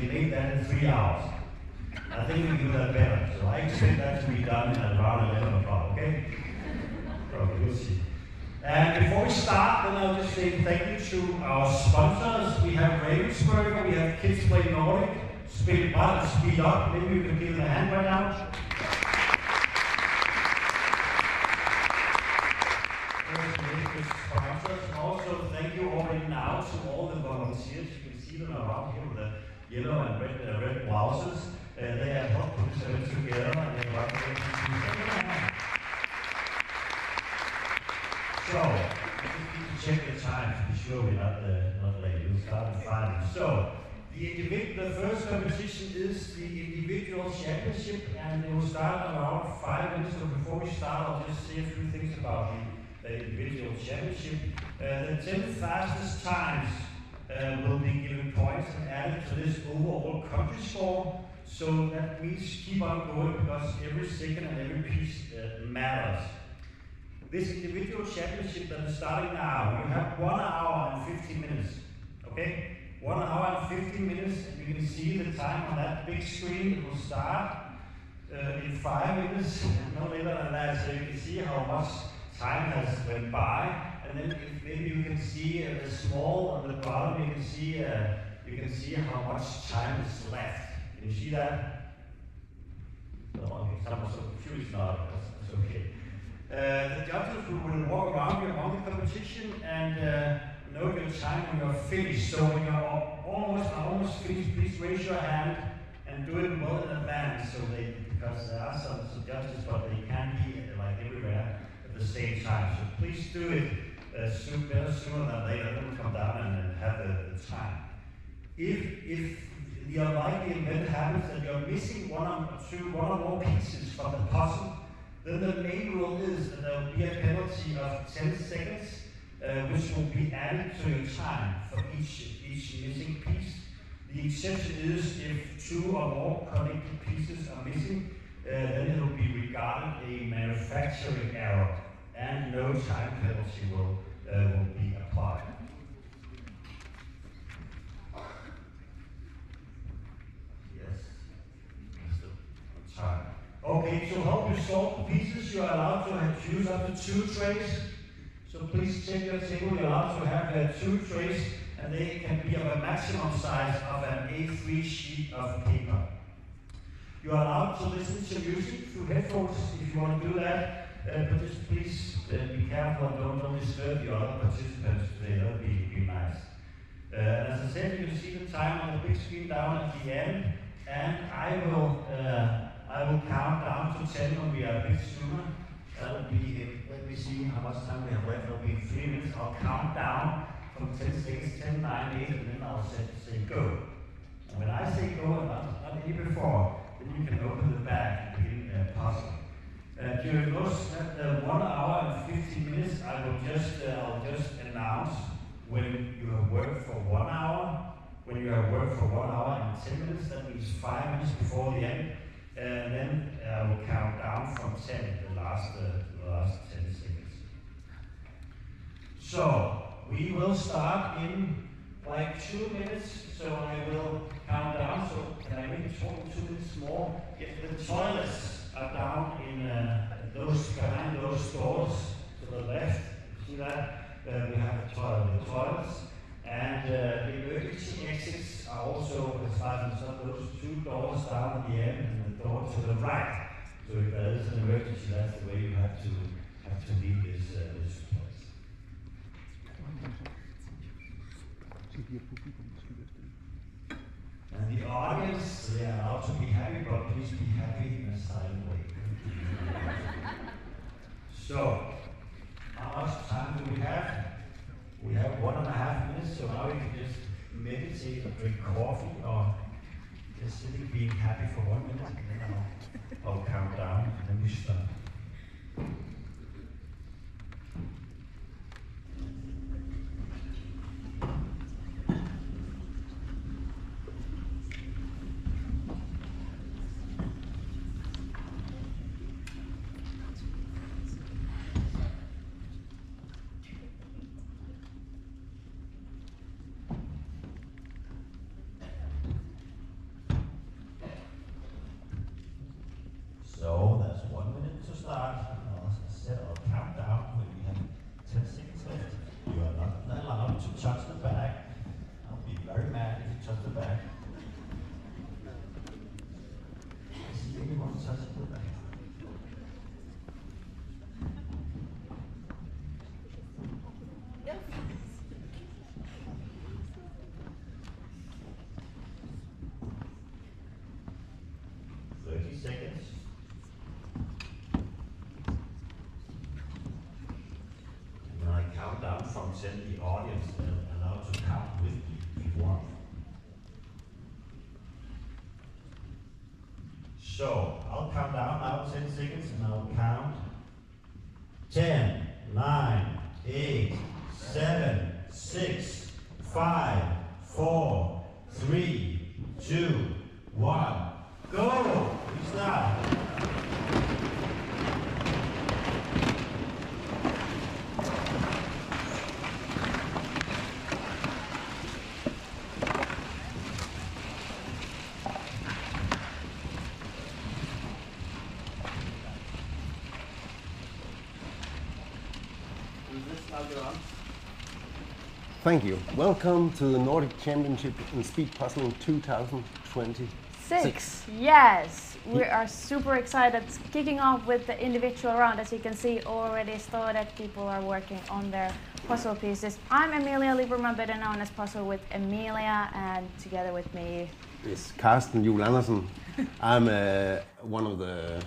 made that in 3 hours. I think we can do that better. So I expect that to be done at around 11 o'clock, okay? So we'll see. And before we start, then I'll just say thank you to our sponsors. We have Ravensburger, we have Kids Play Nordic, Speedpuzzling, Speed Up. Maybe you can give them a hand right now. Sponsors. Also, thank you already now to all the volunteers. You can see them around here with the yellow and red blouses. They have helped put this event together, and they are So, we just need to check the time to be sure we're not late. We'll start at 5. So, the first competition is the individual championship, and it will start around 5 minutes. So before we start, I'll just say a few things about the individual championship. The 10 fastest times will be given points and added to this overall country score. So that means keep on going, because every second and every piece matters. This individual championship that is starting now, you have 1 hour and 50 minutes. Okay? 1 hour and 50 minutes, and you can see the time on that big screen. It will start in 5 minutes, no later than that, so you can see how much time has went by. And then maybe you can see the small on the bottom, you can see how much time is left. Can you see that? No, okay, someone's so confused now, that's okay. The judges will walk around you on the competition and note your time when you're finished. So when you're almost finished, please raise your hand and do it well in advance. So because there are some judges, but they can't be like everywhere at the same time. So please do it better sooner than later. Then we'll come down and have the time. If the unlikely event happens that you're missing one or more pieces from the puzzle, then the main rule is that there will be a penalty of 10 seconds, which will be added to your time for each missing piece. The exception is if 2 or more connected pieces are missing, then it will be regarded a manufacturing error, and no time penalty will be applied. Okay, to help you solve the pieces, you are allowed to choose up to 2 trays. So please check your table. You're allowed to have 2 trays, and they can be of a maximum size of an A3 sheet of paper. You are allowed to listen to music through headphones if you want to do that, but just please be careful and don't disturb the other participants today. That would be nice. As I said, you can see the time on the big screen down at the end, and I will count down to 10 when we are a bit sooner. That will be, let me see how much time we have left. That will be 3 minutes. I'll count down from 10 seconds, 10, 9, 8, and then I'll say go. And when I say go, and not any before, then you can open the bag and begin puzzling. During those 1 hour and 15 minutes, I'll just announce when you have worked for 1 hour. When you have worked for 1 hour and 10 minutes, that means 5 minutes before the end. And then I will count down from 10, the last 10 seconds. So we will start in like 2 minutes. So I will count down. So can I make it 2 minutes more? If the toilets are down in behind those doors to the left, see that? We have the toilets. And the emergency exits are also as far as those 2 doors down at the end and the door to the right. So if there is an emergency, that's the way you have to leave this place. And the audience, they are allowed to be happy, but please be happy in a silent way. So, how much time do we have? We have 1.5 minutes, so now we can just meditate or drink coffee or just simply being happy for 1 minute, and then I'll count down and then we start. send the audience allowed to count with me if you want. So, I'll count down now 10 seconds and I'll count 10, 9, 8, 7, 6, 5, 4, 3, 2, 1, go! We start. Thank you. Welcome to the Nordic Championship in Speedpuzzling 2026. Yes, we are super excited. Kicking off with the individual round, as you can see, already started. People are working on their puzzle pieces. I'm Emilia Lieberman, better known as Puzzle with Emilia, and together with me is Carsten Juhl Andersen. I'm one of the.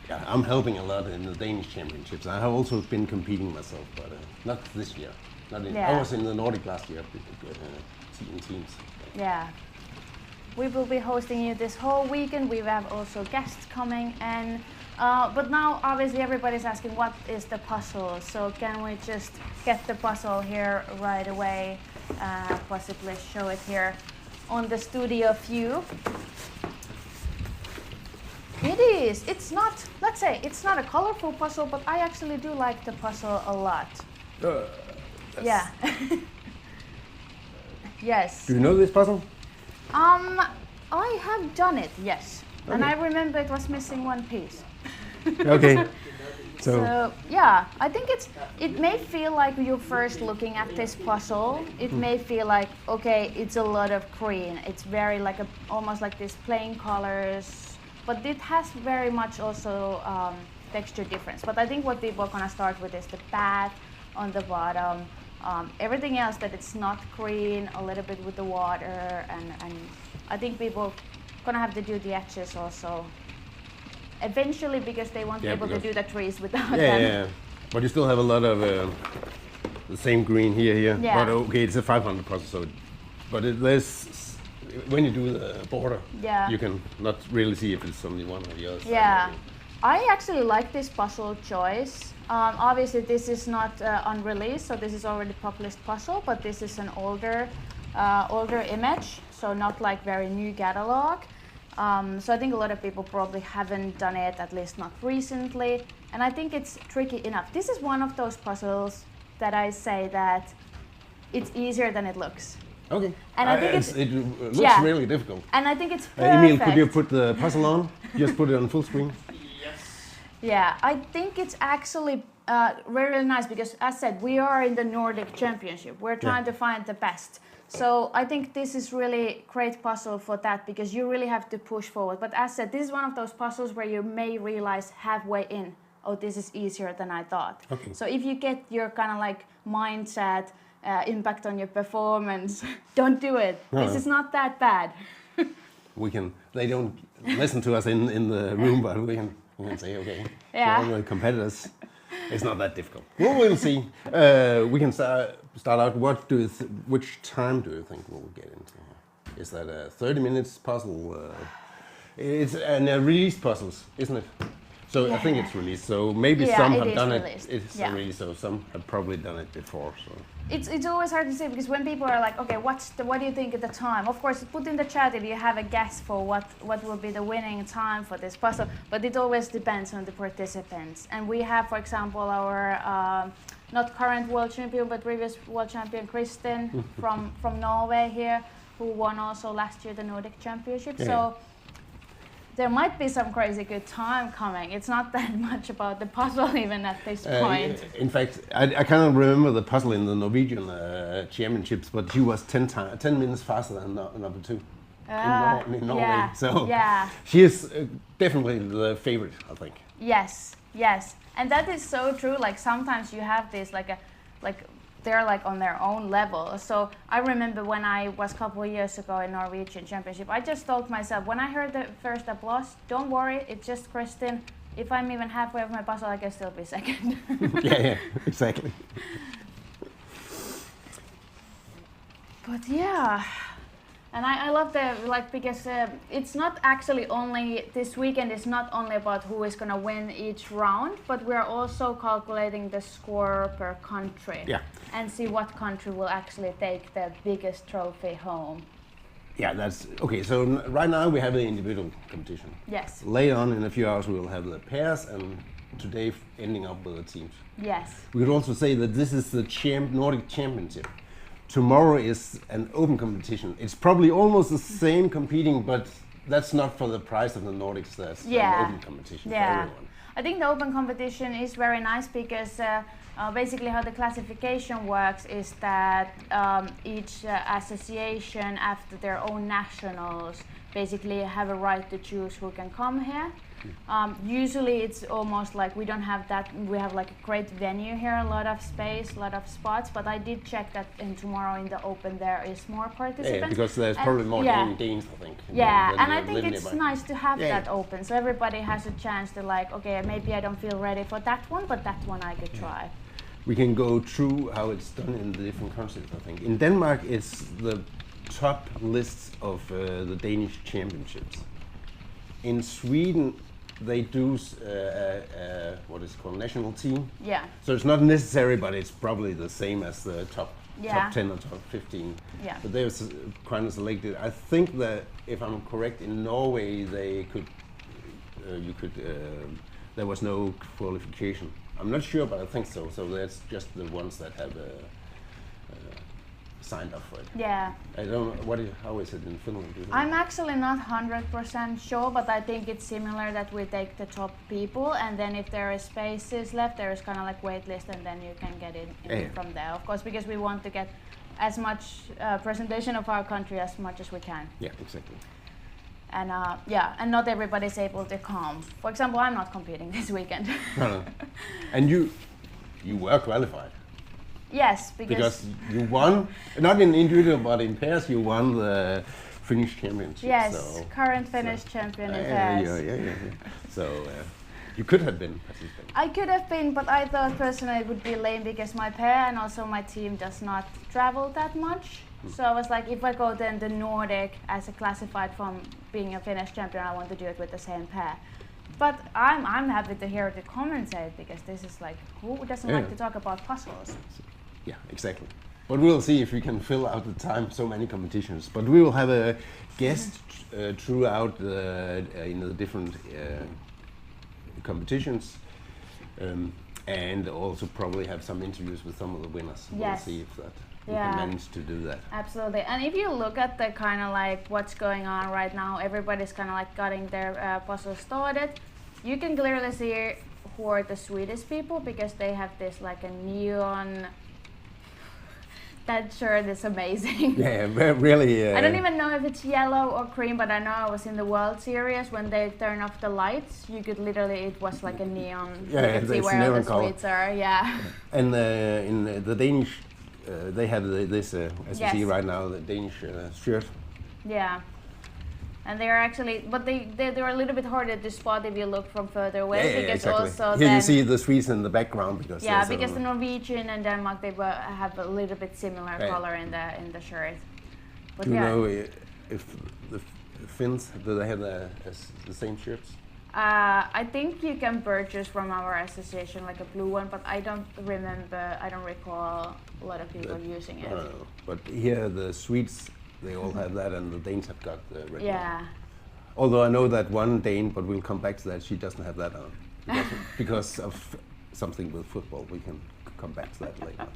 I'm helping a lot in the Danish championships. I have also been competing myself, but not this year. I was in the Nordic last year, in teams. Yeah. We will be hosting you this whole weekend. We have also guests coming, and but now obviously everybody's asking what is the puzzle. So can we just get the puzzle here right away? Possibly show it here on the studio view. It is. It's not. Let's say it's not a colorful puzzle, but I actually do like the puzzle a lot. Yeah. Yes. Do you know this puzzle? I have done it, yes. Okay. And I remember it was missing one piece. Okay. So yeah, I think it may feel like you're first looking at this puzzle. It may feel like, okay, it's a lot of green. It's very like almost like these plain colors, but it has very much also texture difference. But I think what people are gonna start with is the path on the bottom. Everything else that it's not green, a little bit with the water, and I think people gonna have to do the edges also eventually because they won't be able to do the trees without them. Yeah, but you still have a lot of the same green here. Yeah. But okay, it's a 500 puzzle, so there's when you do the border, you can not really see if it's on the one or the other side. Yeah, I actually like this puzzle choice. Obviously, this is not unreleased, so this is already published puzzle, but this is an older image, so not like very new catalog. So I think a lot of people probably haven't done it, at least not recently, and I think it's tricky enough. This is one of those puzzles that I say that it's easier than it looks. Okay. And I think it looks really difficult. And I think it's perfect. Emil, could you put the puzzle on? Just put it on full screen. Yeah, I think it's actually really nice because, as said, we are in the Nordic Championship. We're trying to find the best. So I think this is really great puzzle for that because you really have to push forward. But as said, this is one of those puzzles where you may realize halfway in, oh, this is easier than I thought. Okay. So if you get your kind of like mindset, impact on your performance, don't do it. This is not that bad. They don't listen to us in the room, but we can say, okay, for all the competitors, it's not that difficult. Well, we'll see. We can start out. Which time do you think we'll get into? Is that a 30 minutes puzzle? It's released puzzles, isn't it? So I think it's released. So maybe some have done it. It's released, so some have probably done it before. So it's always hard to say because when people are like, okay, what do you think at the time? Of course, put in the chat if you have a guess for what will be the winning time for this puzzle. But it always depends on the participants. And we have, for example, our not current world champion but previous world champion Kristin from Norway here, who won also last year the Nordic Championship. So there might be some crazy good time coming. It's not that much about the puzzle even at this point. In fact, I cannot remember the puzzle in the Norwegian championships, but she was 10 minutes faster than number 2 in Norway. Yeah, so she is definitely the favorite, I think. Yes, and that is so true. Like sometimes you have this they're like on their own level. So I remember when I was a couple of years ago in Norwegian Championship, I just told myself, when I heard the first applause, don't worry, it's just Kristin. If I'm even halfway of my puzzle, I can still be second. yeah, exactly. But yeah, and I love because it's not actually only, this weekend is not only about who is gonna win each round, but we're also calculating the score per country. Yeah. And see what country will actually take the biggest trophy home. Yeah, that's okay. So right now we have the individual competition. Yes. Later on in a few hours we will have the pairs, and today ending up with the teams. Yes. We could also say that this is the Nordic Championship. Tomorrow is an open competition. It's probably almost the same competing, but that's not for the prize of the Nordics. That's an open competition for everyone. I think the open competition is very nice because basically how the classification works is that each association after their own nationals basically have a right to choose who can come here. Usually it's almost like we don't have that, we have like a great venue here, a lot of space, a lot of spots, but I did check that tomorrow in the open there is more participants. Yeah, because there's probably more Danes, I think. Yeah, and I think it's nice to have that open, so everybody has a chance to like, okay, maybe I don't feel ready for that one, but that one I could try. We can go through how it's done in the different countries, I think. In Denmark, it's the top lists of the Danish championships. In Sweden, they do what is called national team. Yeah. So it's not necessary, but it's probably the same as the top 10 or top 15. Yeah. But they were kind of selected. I think that if I'm correct, in Norway they could, there was no qualification. I'm not sure, but I think so. So that's just the ones that have signed up for it. Yeah. I don't know, how is it in Finland? I'm actually not 100% sure, but I think it's similar that we take the top people, and then if there is spaces left, there is kind of like wait list, and then you can get in from there. Of course, because we want to get as much presentation of our country as much as we can. Yeah, exactly. And and not everybody's able to come. For example, I'm not competing this weekend. No. And you were qualified. Yes, because you won, not in individual but in pairs. You won the Finnish championship. Yes, so, current Finnish champion in pairs. Yeah. So you could have been participating. I could have been, but I thought personally it would be lame because my pair and also my team does not travel that much. So I was like, if I go then the Nordic as a classified from being a Finnish champion, I want to do it with the same pair. But I'm happy to hear the commentate because this is like, who doesn't like to talk about puzzles? Yeah, exactly. But we'll see if we can fill out the time, so many competitions. But we will have a guest throughout in the different competitions, and also probably have some interviews with some of the winners. Yes. We'll see if that we can manage to do that. Absolutely. And if you look at the kind of like what's going on right now, everybody's kind of like getting their puzzles started. You can clearly see who are the Swedish people because they have this like a neon. That shirt is amazing. Yeah, really. I don't even know if it's yellow or cream, but I know I was in the World Series when they turn off the lights. You could literally, it was like a neon. Yeah, you could see where the Swedes are. Yeah. And in the Danish, they have this, as you see right now, the Danish shirt. Yeah. And they are actually, but they're a little bit harder to spot if you look from further away. Yeah, because exactly. also Here you see the Swedes in the background because because the Norwegian and Denmark they have a little bit similar color in the shirt. But do you know if the Finns, do they have the same shirts? I think you can purchase from our association like a blue one, but I don't recall a lot of people using it. But here the Swedes, they all have that, and the Danes have got the red one. Although I know that one Dane, but we'll come back to that, she doesn't have that on. Because of something with football. We can come back to that later.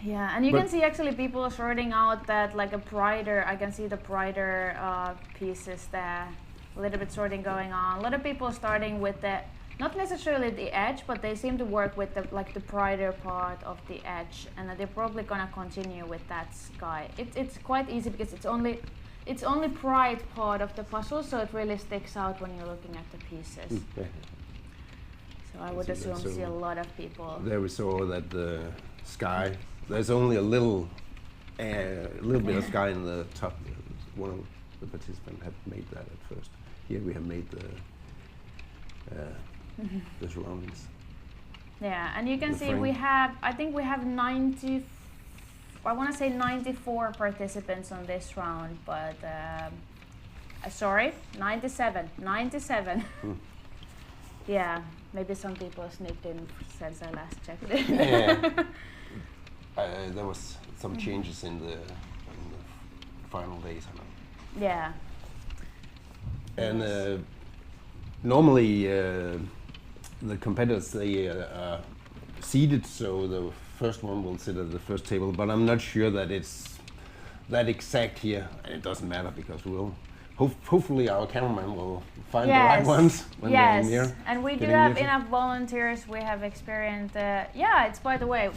Yeah, and you can see actually people sorting out that like a brighter, I can see the brighter pieces there. A little bit sorting going on. A lot of people starting with the, not necessarily the edge, but they seem to work with the brighter part of the edge, and they're probably gonna continue with that sky. It's quite easy because it's only bright part of the puzzle, so it really sticks out when you're looking at the pieces. So I would assume see a lot of people. There we saw that the sky. There's only a little bit of sky in the top. One of the participants had made that at first. Here we have made the surroundings. Yeah, and you can see we have, I think we have 94 I want to say 94 participants on this round, but sorry, 97. Yeah, maybe some people sneaked in since I last checked it. Yeah. There was some changes in the final days. I know. Yeah. And normally the competitors, they are seated, so the first one will sit at the first table, but I'm not sure that it's that exact here, and it doesn't matter because we'll hopefully our cameraman will find the right ones when they're in here. And we do have enough volunteers. We have experienced. Yeah, it's by the way.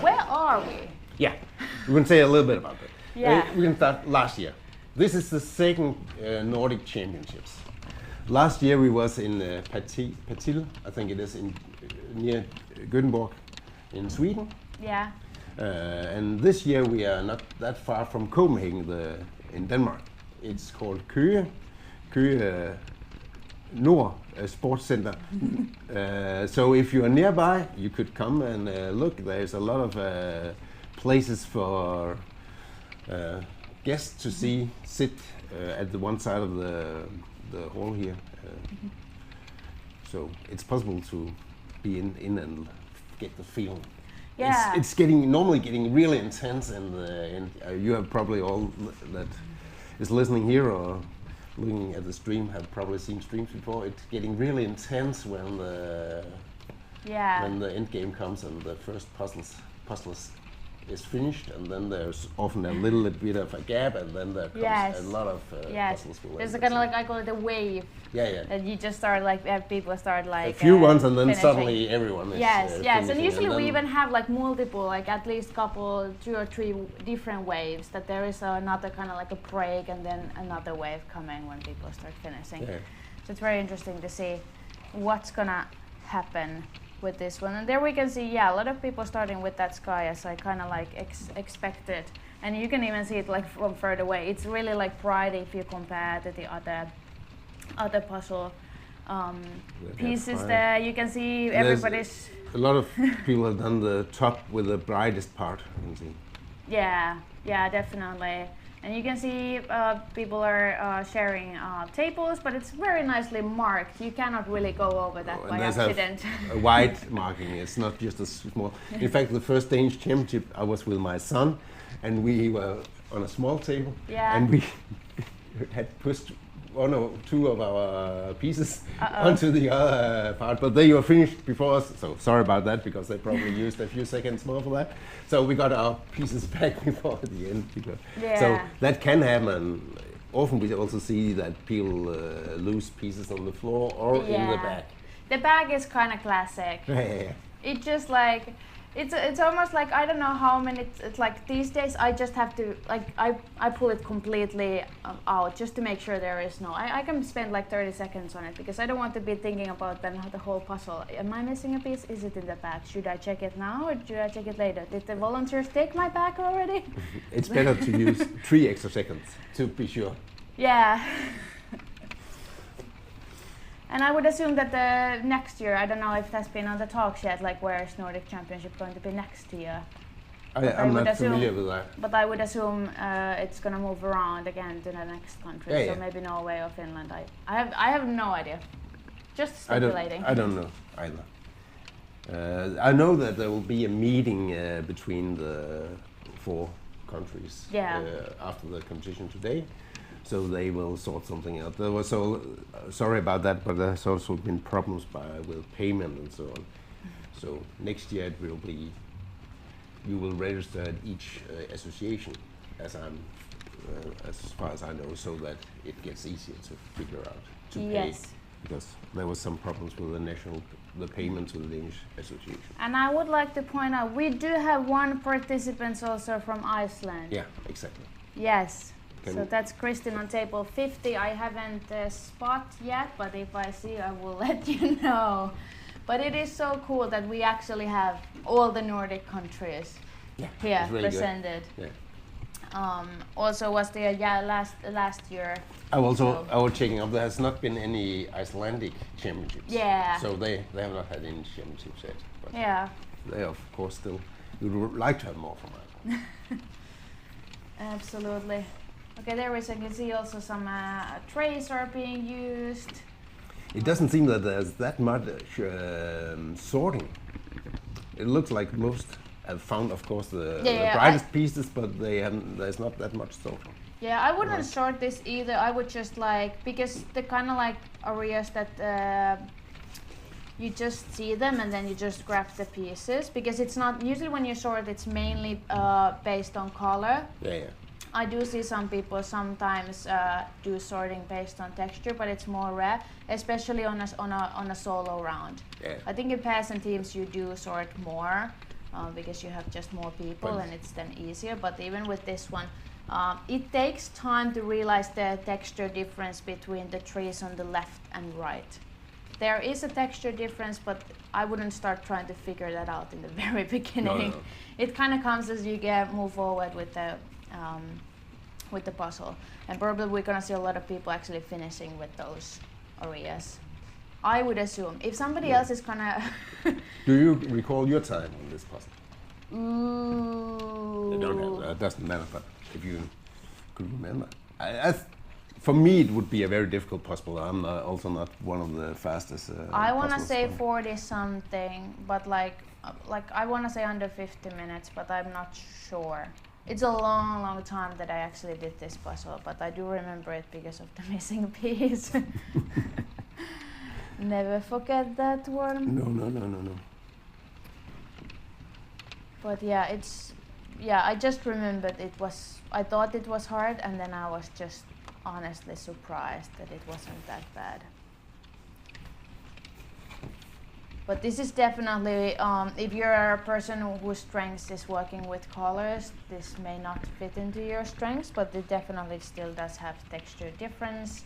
Where are we? Yeah, we can say a little bit about that. Yeah. We can start last year. This is the second Nordic Championships. Last year we was in Partille, I think it is in near Gothenburg in Sweden. Yeah. And this year we are not that far from Copenhagen in Denmark. It's called Køge Nord Sports Center. So if you are nearby, you could come and look. There's a lot of places for guests to sit at the one side of the hall here. So it's possible to be in and get the feel. Yeah. It's normally getting really intense, and you have probably all that is listening here or looking at the stream have probably seen streams before. It's getting really intense when the end game comes and the first puzzles is finished, and then there's often a little bit of a gap, and then there comes a lot of puzzles. There's a kind of like, I call it a wave. Yeah. And you just start like, people start like a few ones, and then finishing. Suddenly everyone is Yes, and usually and we even have like multiple, like at least two or three different waves, that there is another kind of like a break and then another wave coming when people start finishing. Yeah. So it's very interesting to see what's gonna happen with this one. And there we can see, a lot of people starting with that sky, as I kind of like expected. And you can even see it like from further away. It's really like bright if you compare to the other puzzle pieces there. You can see everybody's... A lot of people have done the top with the brightest part, you can see. Yeah, definitely. And you can see people are sharing tables, but it's very nicely marked. You cannot really go over that by accident. A white marking, it's not just a small... In fact, the first Danish championship, I was with my son, and we were on a small table, and we had pushed one or two of our pieces onto the other part, but they were finished before us, so sorry about that, because they probably used a few seconds more for that. So we got our pieces back before the end. So that can happen. Often we also see that people lose pieces on the floor or in the back. The back is kind of classic. It's just like, it's almost like, I don't know how many, it's like these days I just have to, like, I pull it completely out just to make sure there is no, I can spend like 30 seconds on it, because I don't want to be thinking about then the whole puzzle. Am I missing a piece? Is it in the back? Should I check it now or should I check it later? Did the volunteers take my back already? It's better to use 3 extra seconds to be sure. Yeah. And I would assume that the next year, I don't know if that's been on the talks yet, like where is Nordic Championship going to be next year? I'm not familiar with that. But I would assume it's going to move around again to the next country, so maybe Norway or Finland. I have no idea. Just speculating. I don't know either. I know that there will be a meeting between the 4 countries after the competition today. So they will sort something out. There was sorry about that, but there's also been problems with payment and so on. So next year it will be, you will register at each association, as far as I know, so that it gets easier to figure out to pay. Because there was some problems with the payment to the Danish association. And I would like to point out, we do have one participant also from Iceland. Yeah, exactly. Yes. So that's Kristin on table 50. I haven't spot yet, but if I see, I will let you know. But it is so cool that we actually have all the Nordic countries here really presented. Also was there last year. I was checking up. There has not been any Icelandic championships. So they have not had any championships yet. But they of course still. We would like to have more from Iceland. Absolutely. Okay, there is, I can see also some trays are being used. It doesn't seem that there's that much sorting. It looks like most have found, of course, the brightest pieces, but there's not that much sorting. Yeah, I wouldn't sort this either. I would just like, because the kind of like areas that you just see them and then you just grab the pieces, because it's not, usually when you sort it's mainly based on color. Yeah. I do see some people sometimes do sorting based on texture, but it's more rare, especially on a solo round. Yeah. I think in pairs and teams you do sort more because you have just more people and it's then easier. But even with this one, it takes time to realize the texture difference between the trees on the left and right. There is a texture difference, but I wouldn't start trying to figure that out in the very beginning. No. It kind of comes as you move forward with the puzzle, and probably we're gonna see a lot of people actually finishing with those areas. I would assume if somebody else is gonna. Do you recall your time on this puzzle? Ooh. It doesn't matter, but if you could remember, for me it would be a very difficult puzzle. I'm also not one of the fastest. I want to say 40 something, but like I want to say under 50 minutes, but I'm not sure. It's a long time that I actually did this puzzle, but I do remember it because of the missing piece. Never forget that one. No. But yeah, I just remembered I thought it was hard, and then I was just honestly surprised that it wasn't that bad. But this is definitely, if you're a person whose strength is working with colors, this may not fit into your strengths, but it definitely still does have texture difference.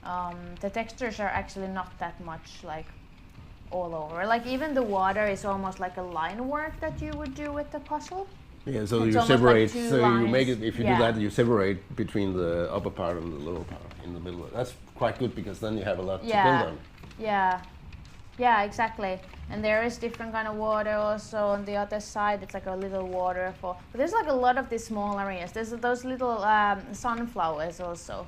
The textures are actually not that much like all over. Like even the water is almost like a line work that you would do with the puzzle. Yeah, so it's you separate, like so lines. You make it, if you do that, you separate between the upper part and the lower part in the middle. That's quite good because then you have a lot to build on. Yeah, exactly. And there is different kind of water also on the other side. It's like a little waterfall. But there's like a lot of these small areas. There's those little sunflowers also.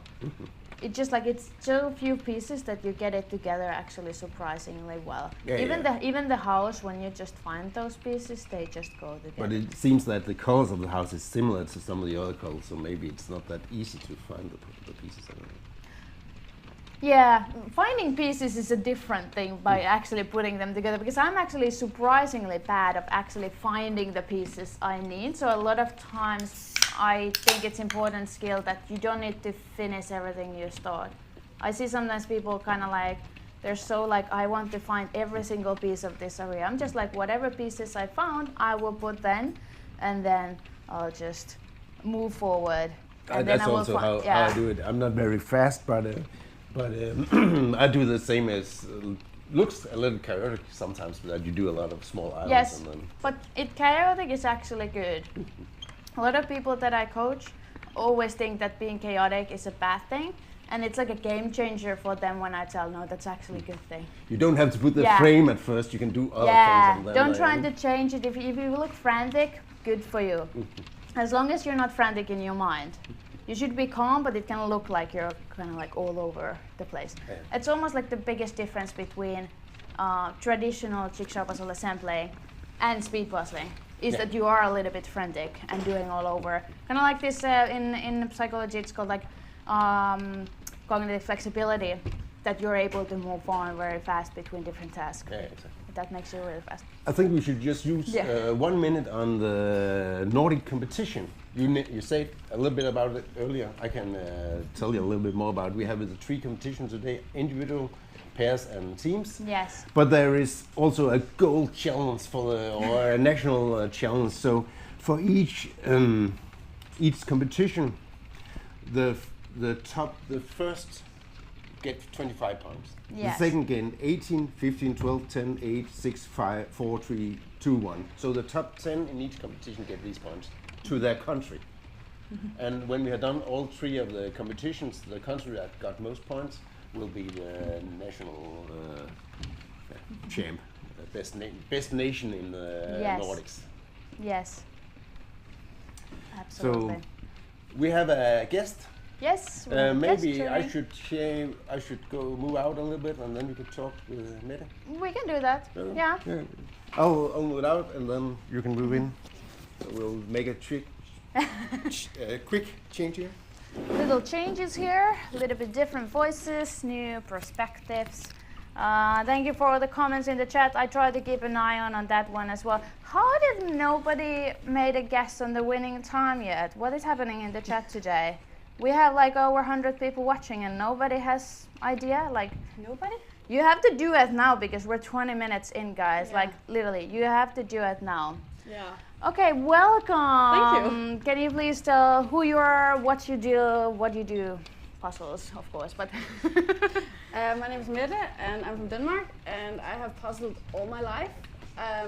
It's just like it's so few pieces that you get it together actually surprisingly well. Yeah, even the house, when you just find those pieces, they just go together. But it seems that the colors of the house is similar to some of the other colors, so maybe it's not that easy to find the pieces. Yeah, finding pieces is a different thing by actually putting them together, because I'm actually surprisingly bad at actually finding the pieces I need. So a lot of times I think it's important skill that you don't need to finish everything you start. I see sometimes people kind of like, they're so like, I want to find every single piece of this area. I'm just like, whatever pieces I found, I will put then, and then I'll just move forward. And that's also how I do it. I'm not very fast, but I do the same as looks a little chaotic sometimes, that you do a lot of small islands. Yes, and then but chaotic is actually good. A lot of people that I coach always think that being chaotic is a bad thing, and it's like a game changer for them when I tell no, that's actually a good thing. You don't have to put the frame at first. You can do other things. And then don't try to change it. If you look frantic, good for you. As long as you're not frantic in your mind. You should be calm, but it can look like you're kind of like all over the place. Yeah. It's almost like the biggest difference between traditional jigsaw puzzle assembly and speed puzzling is that you are a little bit frantic and doing all over. Kind of like this in psychology, it's called like cognitive flexibility, that you're able to move on very fast between different tasks. Yeah, exactly. That makes you really fast. I think we should just use 1 minute on the Nordic competition. You said a little bit about it earlier. I can tell you a little bit more about it. We have the 3 competitions today: individual, pairs, and teams. Yes. But there is also a gold challenge or a national challenge. So for each competition, the first get 25 points. Yes. The second get 18, 15, 12, 10, 8, 6, 5, 4, 3, 2, 1. So the top 10 in each competition get these points to their country. And when we have done all 3 of the competitions, the country that got most points will be the national champ, best nation in the Nordics. Yes. Absolutely. So we have a guest. Yes. Maybe I should go move out a little bit, and then you can talk with Mette. We can do that. Yeah. I'll move it out, and then you can move in. So we'll make a quick change here. Little changes here, a little bit different voices, new perspectives. Thank you for all the comments in the chat. I try to keep an eye on that one as well. How did nobody made a guess on the winning time yet? What is happening in the chat today? We have like over 100 people watching and nobody has idea? Like nobody? You have to do it now because we're 20 minutes in, guys. Yeah. Like literally, you have to do it now. Yeah. Okay, welcome. Thank you. Can you please tell who you are, what you do? Puzzles, of course, but my name is Mette and I'm from Denmark and I have puzzled all my life.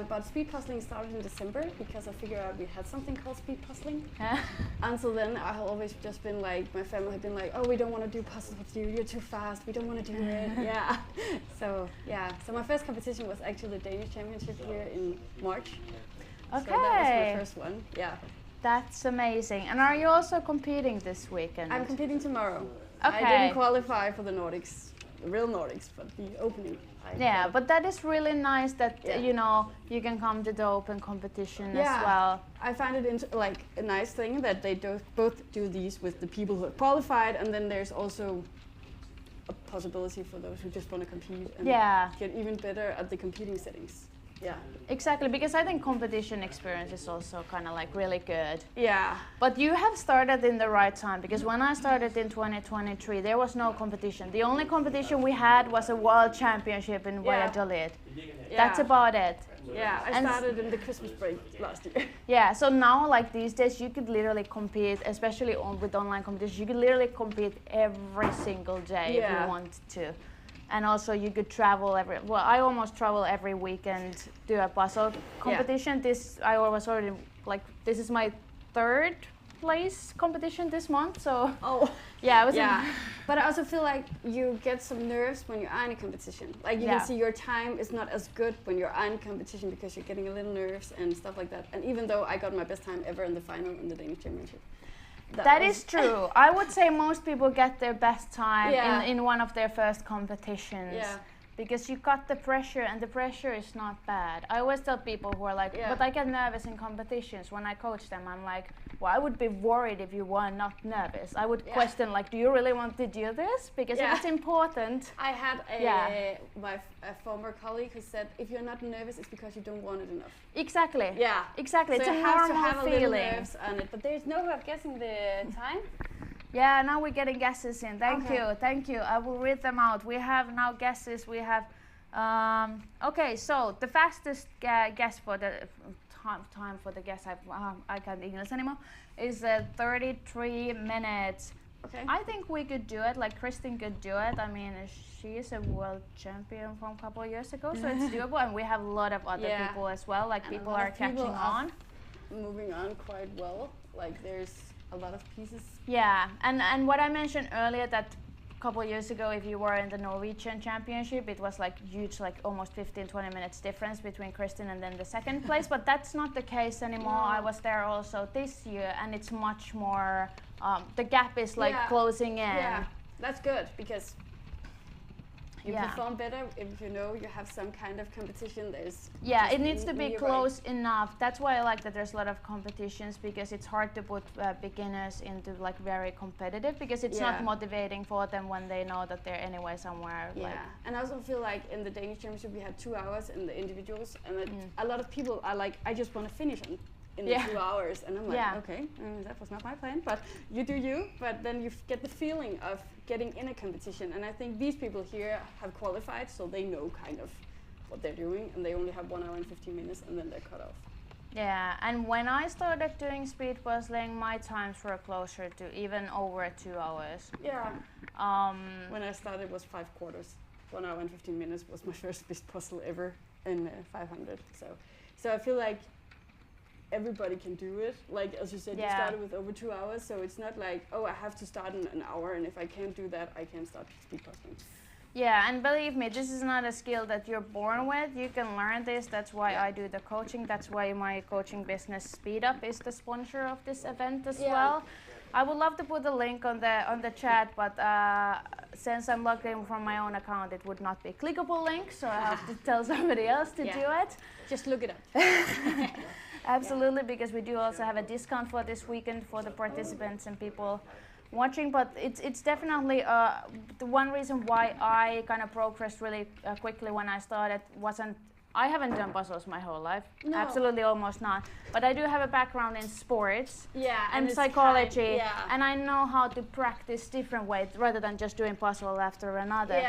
But speed puzzling started in December because I figured out we had something called speed puzzling. Until then, I have always just been like, my family had been like, oh, we don't want to do puzzles with you. You're too fast. We don't want to do it. Yeah. So my first competition was actually the Danish Championship here in March. Okay. So that was my first one. Yeah. That's amazing. And are you also competing this weekend? I'm competing tomorrow. Okay. I didn't qualify for the Nordics, the real Nordics, but the opening. Yeah, but that is really nice that you can come to the open competition as well. I find it like a nice thing that they both do these with the people who are qualified, and then there's also a possibility for those who just want to compete and get even better at the competing settings. Yeah. Exactly, because I think competition experience is also kind of like really good. Yeah. But you have started in the right time, because when I started in 2023, there was no competition. The only competition we had was a world championship in Valladolid. Yeah. That's about it. Yeah, I started in the Christmas break last year. Yeah, so now like these days you could literally compete, especially with online competition, you could literally compete every single day if you want to. And also you could travel I almost travel every weekend, do a puzzle competition. This is my third place competition this month, so. Oh. Yeah, but I also feel like you get some nerves when you're in a competition. Like you can see your time is not as good when you're in competition because you're getting a little nerves and stuff like that. And even though I got my best time ever in the final in the Danish Championship. That is true. I would say most people get their best time in one of their first competitions. Yeah. Because you got the pressure, and the pressure is not bad. I always tell people who are like, but I get nervous in competitions. When I coach them, I'm like, well, I would be worried if you were not nervous. I would question, like, do you really want to do this? Because if it's important. I had my former colleague who said, if you're not nervous, it's because you don't want it enough. Exactly. Yeah. Exactly. So it's a normal feeling. Have a little nerves on it, but there's no way of guessing the time. Yeah, now we're getting guesses in. Thank you. I will read them out. We have now guesses. We have, okay, so the fastest guess for the time for the guess, I can't English anymore, is 33 minutes. Okay. I think we could do it, like Kristin could do it. I mean, she is a world champion from a couple of years ago, so it's doable. And we have a lot of other people as well, like people are catching on. Moving on quite well, like there's a lot of pieces. Yeah, and what I mentioned earlier, that a couple of years ago, if you were in the Norwegian championship, it was like huge, like almost 15-20 minutes difference between Kristin and then the second place, but that's not the case anymore. I was there also this year, and it's much more, the gap is like closing in. Yeah, that's good, because you perform better if you know you have some kind of competition. It needs to be close enough. That's why I like that there's a lot of competitions, because it's hard to put beginners into like very competitive, because it's not motivating for them when they know that they're anyway somewhere. Yeah, and I also feel like in the Danish Championship we had 2 hours in the individuals, and a lot of people are like, I just want to finish in the 2 hours, and I'm like, okay, that was not my plan, but you do you, but then you get the feeling of getting in a competition, and I think these people here have qualified, so they know kind of what they're doing, and they only have 1 hour and 15 minutes, and then they're cut off. Yeah, and when I started doing speed puzzling, my times were closer to even over 2 hours. Yeah. When I started, it was 5 quarters. 1 hour and 15 minutes was my first speed puzzle ever in 500. So I feel like everybody can do it. Like, as you said, you started with over 2 hours, so it's not like, oh, I have to start in an hour, and if I can't do that, I can't start speed puzzling. Yeah, and believe me, this is not a skill that you're born with. You can learn this. That's why I do the coaching. That's why my coaching business Speed Up is the sponsor of this event as well. I would love to put a link on the chat, but since I'm logged in from my own account, it would not be a clickable link, so I have to tell somebody else to do it. Just look it up. Absolutely, because we do also have a discount for this weekend for the participants and people watching, but it's definitely the one reason why I kind of progressed really quickly when I started wasn't, I haven't done puzzles my whole life, absolutely almost not, but I do have a background in sports and psychology, and I know how to practice different ways rather than just doing puzzle after another.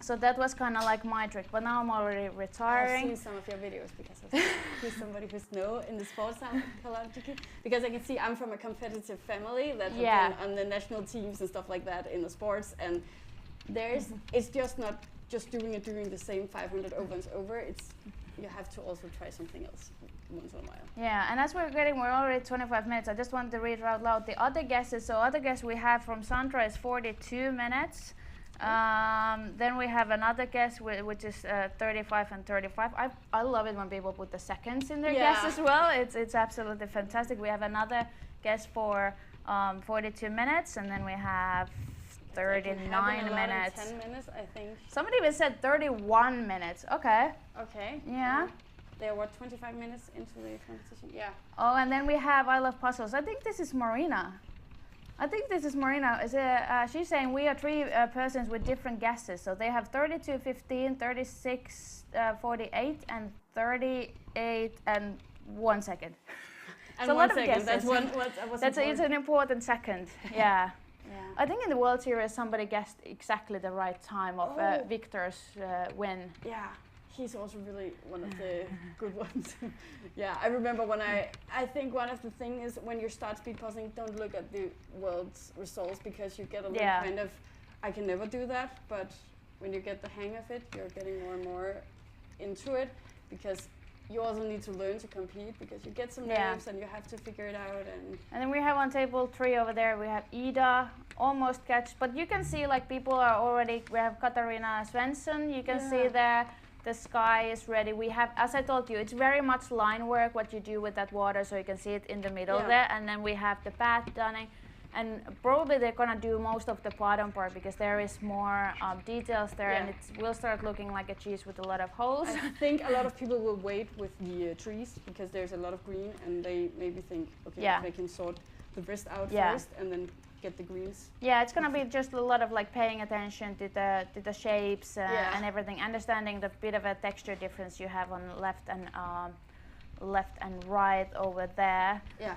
So that was kind of like my trick, but now I'm already retiring. I've seen some of your videos because he's somebody who's in the sports psychology. Because I can see I'm from a competitive family that have been on the national teams and stuff like that in the sports, and it's just not just doing the same 500 over and over. You have to also try something else once in a while. Yeah, and as we're already 25 minutes. I just wanted to read out loud the other guesses. So other guess we have from Sandra is 42 minutes. Then we have another guess which is 35 and 35. I love it when people put the seconds in their guess as well. It's absolutely fantastic. We have another guess for 42 minutes, and then we have 39 minutes. 10 minutes, I think. Somebody even said 31 minutes. Okay. Okay. Yeah. They were 25 minutes into the competition. Yeah. Oh, and then we have I Love Puzzles. I think this is Marina. She's saying we are three persons with different guesses. So they have 32, 15, 36, 48, and 38 and 1 second. And it's a lot of second. guesses. It's an important second. Yeah. I think in the World Series somebody guessed exactly the right time of Victor's win. Yeah. He's also really one of the good ones. Yeah, I remember when I think one of the things is when you start speed puzzling, don't look at the world's results because you get a little kind of, I can never do that, but when you get the hang of it, you're getting more and more into it because you also need to learn to compete because you get some nerves and you have to figure it out. And then we have on table 3 over there, we have Ida, almost catch, but you can see like people are already, we have Katarina Svensson, you can see there. The sky is ready. We have, as I told you, it's very much line work what you do with that water, so you can see it in the middle there. And then we have the path done, and probably they're gonna do most of the bottom part because there is more details there, and it will start looking like a cheese with a lot of holes. I think a lot of people will wait with the trees because there's a lot of green, and they maybe think, okay, they can sort the rest out first, and then get the greens. Yeah, it's gonna be just a lot of like paying attention to the shapes and everything, understanding the bit of a texture difference you have on left and right over there. Yeah.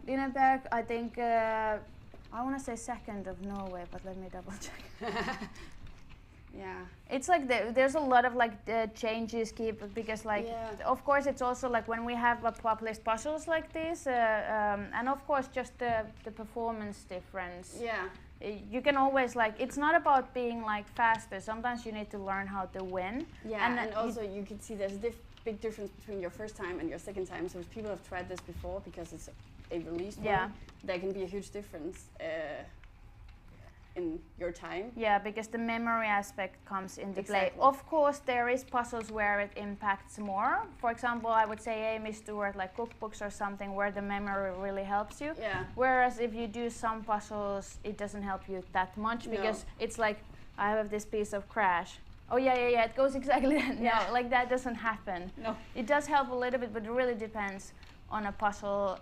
Lineberg, I think I want to say second of Norway, but let me double check. Yeah, it's like there's a lot of like changes because like of course it's also like when we have published puzzles like this and of course just the performance difference. Yeah, you can always like, it's not about being like faster, sometimes you need to learn how to win. Yeah, and also you can see there's a big difference between your first time and your second time, so if people have tried this before because it's a released one, there can be a huge difference in your time. Yeah, because the memory aspect comes into play. Of course, there is puzzles where it impacts more. For example, I would say Amy Stewart, like cookbooks or something, where the memory really helps you. Yeah. Whereas if you do some puzzles, it doesn't help you that much because it's like, I have this piece of Crash. Oh yeah, it goes exactly. No, like that doesn't happen. No. It does help a little bit, but it really depends on a puzzle.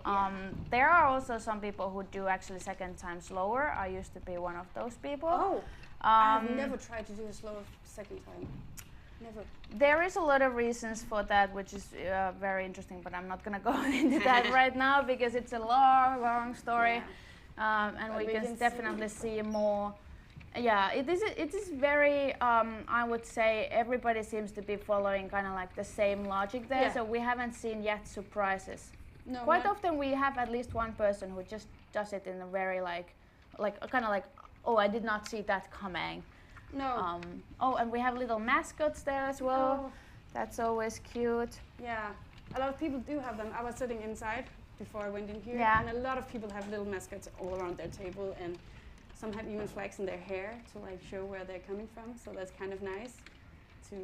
There are also some people who do actually second time slower. I used to be one of those people. Oh, I've never tried to do a slower second time. Never. There is a lot of reasons for that, which is very interesting, but I'm not going to go into that right now because it's a long story. And we can definitely see more. Yeah, it is very, I would say everybody seems to be following kind of like the same logic there, so we haven't seen yet surprises. No, Quite often we have at least one person who just does it in a very like kind of like, oh, I did not see that coming. No. Oh, and we have little mascots there as well. Oh. That's always cute. Yeah, a lot of people do have them. I was sitting inside before I went in here, and a lot of people have little mascots all around their table, and some have even flags in their hair to like show where they're coming from. So that's kind of nice to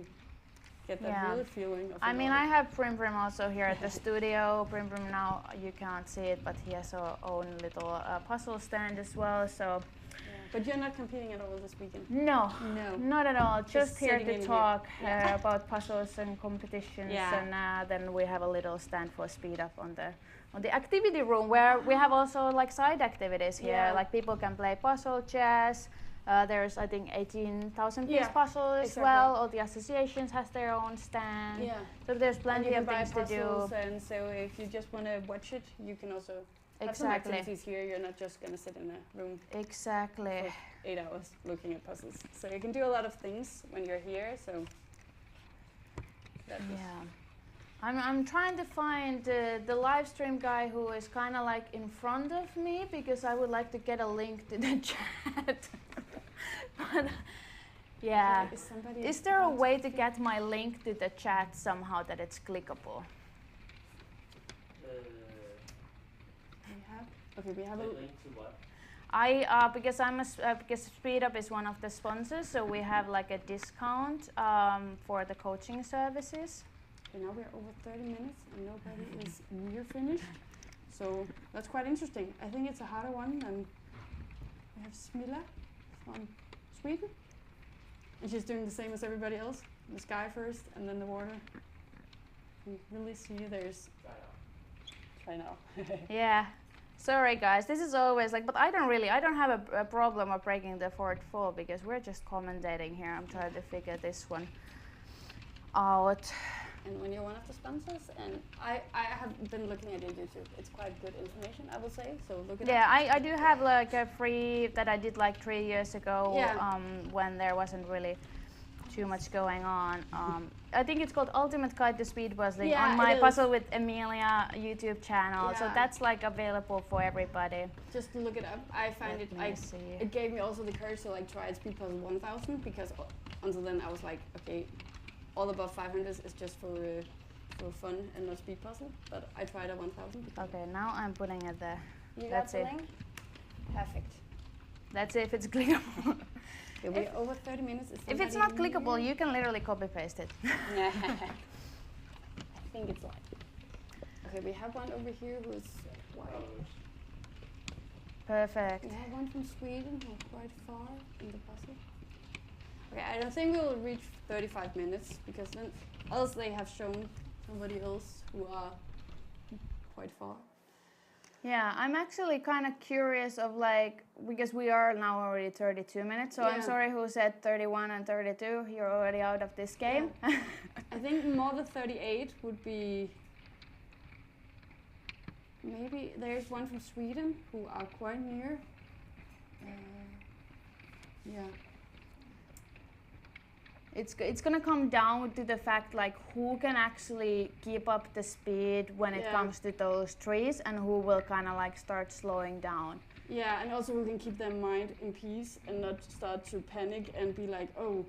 get that real feeling of I mean, I have Prim Prim also here at the studio. Prim Prim now, you can't see it, but he has our own little puzzle stand as well. So. But you're not competing at all this weekend? No, not at all. Just here to talk about puzzles and competitions, and then we have a little stand for Speed Up on the activity room, where we have also like side activities here. Like people can play puzzle chess. There's I think 18,000 piece puzzle as well. All the associations has their own stand. Yeah. So there's plenty of things to do. And so if you just want to watch it, you can also. Have some activities here. You're not just going to sit in a room for 8 hours looking at puzzles. So you can do a lot of things when you're here. So I'm trying to find the live stream guy who is kind of like in front of me, because I would like to get a link to the chat. But yeah, is there a way to get my link to the chat somehow that it's clickable? Okay, we have a link to what? Because Speed Up is one of the sponsors, so we have like a discount for the coaching services. Okay, now we're over 30 minutes and nobody is near finished. So that's quite interesting. I think it's a harder one, and we have Smilla from Sweden. And she's doing the same as everybody else. The sky first and then the water. You can really see there's... Try now. Yeah. Sorry guys, this is always like, but I don't have a problem of breaking the fourth fall, because we're just commentating here. I'm trying to figure this one out. And when you're one of the sponsors, and I have been looking at your YouTube, it's quite good information, I would say, so look at it. Yeah, I do have like a free that I did like 3 years ago, when there wasn't really too much going on. I think it's called Ultimate Guide to Speedpuzzling on my Puzzle with Emilia YouTube channel. So that's like available for everybody. Just look it up. I find it gave me also the courage to like try Speedpuzzle 1000, because until then I was like, okay, all above 500 is just for fun and not Speedpuzzle. But I tried a 1000. Okay, now I'm putting it there. That's it. Perfect. That's it if it's clickable. We're over 30 minutes. If it's not clickable, you can literally copy paste it. I think it's like. Okay, we have one over here who's white. Perfect. We have one from Sweden who's quite far in the puzzle. Okay, I don't think we'll reach 35 minutes, because then else they have shown somebody else who are quite far. Yeah, I'm actually kind of curious of like, because we are now already 32 minutes, so I'm sorry who said 31 and 32, you're already out of this game. Yeah. I think more than 38 would be, maybe there's one from Sweden who are quite near. Yeah. It's gonna come down to the fact like who can actually keep up the speed when it comes to those trees, and who will kind of like start slowing down. Yeah, and also who can keep their mind in peace and not start to panic and be like, oh,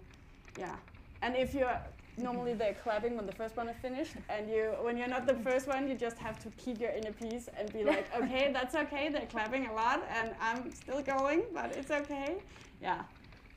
yeah. And if you're normally they're clapping when the first one is finished, and when you're not the first one, you just have to keep your inner peace and be like, okay, that's okay. They're clapping a lot, and I'm still going, but it's okay. Yeah.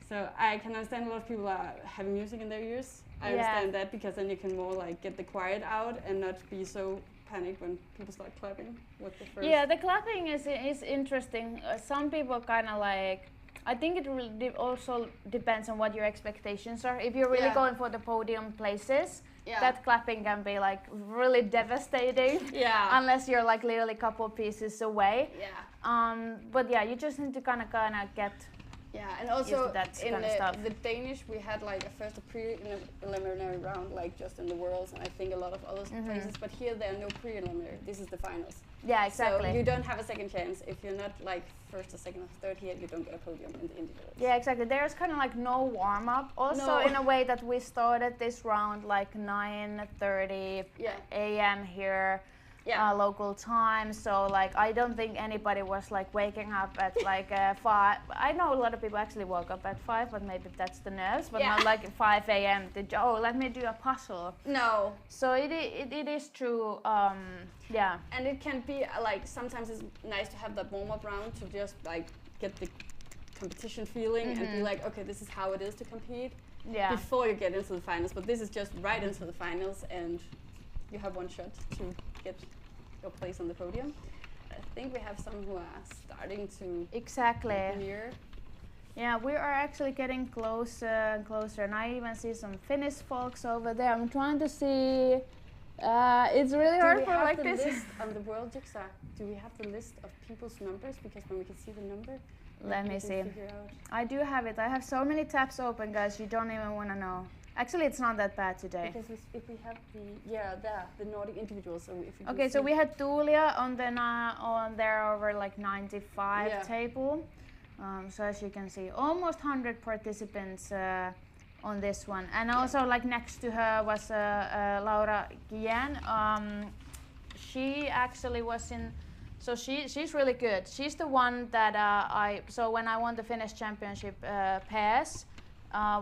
So I can understand a lot of people are having music in their ears. I understand that, because then you can more like get the quiet out and not be so panicked when people start clapping with the first. Yeah, the clapping is interesting. Some people kind of like, I think it really also depends on what your expectations are. If you're really going for the podium places, that clapping can be like really devastating. Yeah. Unless you're like literally a couple pieces away. Yeah. But yeah, you just need to kind of get. Yeah, and also in the Danish, we had like a preliminary round, like just in the Worlds, and I think a lot of other places. But here there are no preliminary. This is the finals. Yeah, exactly. So you don't have a second chance if you're not like first or second or third here. You don't get a podium in the individuals. Yeah, exactly. There's kind of like no warm up. Also, in a way that we started this round like 9:30 a.m. here. Local time, so like I don't think anybody was like waking up at like 5. I know a lot of people actually woke up at 5, but maybe that's the nerves, but not like 5 a.m. to let me do a puzzle. No. So it is true. Yeah. And it can be like sometimes it's nice to have that warm up round to just like get the competition feeling and be like, okay, this is how it is to compete before you get into the finals. But this is just right into the finals, and you have one shot to get your place on the podium. I think we have some who are starting to near. Yeah, we are actually getting closer and closer, and I even see some Finnish folks over there. I'm trying to see. It's really hard for like this. Do we have the list on the World Jigsaw? Do we have the list of people's numbers? Because when we can see the number, let me see. I do have it. I have so many tabs open, guys. You don't even want to know. Actually, it's not that bad today. Because if we have the Nordic individuals. So if okay, so we had Tuulia on there over like 95 table. So as you can see, almost 100 participants on this one, and also like next to her was Laura Guillen. She actually was in. So she's really good. She's the one that so when I won the Finnish championship pairs,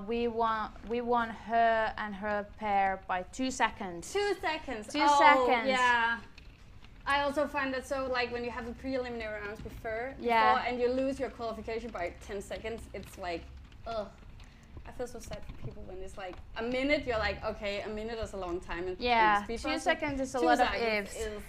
we won her and her pair by 2 seconds. 2 seconds. 2 seconds. Yeah. I also find that so like when you have the preliminary rounds before and you lose your qualification by 10 seconds, it's like, ugh. I feel so sad for people when it's like a minute. You're like, okay, a minute is a long time. In 2 seconds is a lot of ifs. Is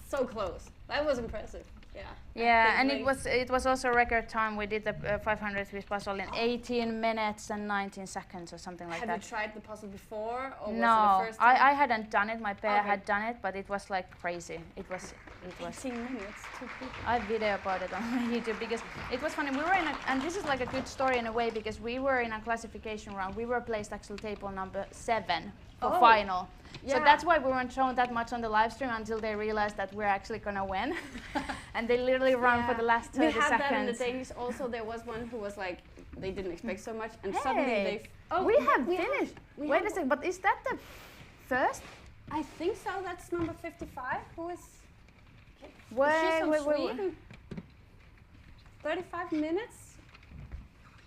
so close. That was impressive. Yeah. Yeah, and it was also record time. We did the 500 Swiss puzzle in 18 minutes and 19 seconds or something like that. Have you tried the puzzle before? Or no, was it the first time? I hadn't done it. My pair had done it, but it was like crazy. It was 18 minutes, 2 people. I have video about it on YouTube because it was funny. We were and this is like a good story in a way because we were in a classification round. We were placed actually table number 7 for final. Yeah. So that's why we weren't shown that much on the live stream until they realized that we're actually gonna win. And they literally run for the last 30 seconds. We had that in the Danish also. There was one who was like, they didn't expect so much, and suddenly they... we have finished. Wait a second, but is that the first? I think so. That's number 55. Who is... Wait. 35 minutes?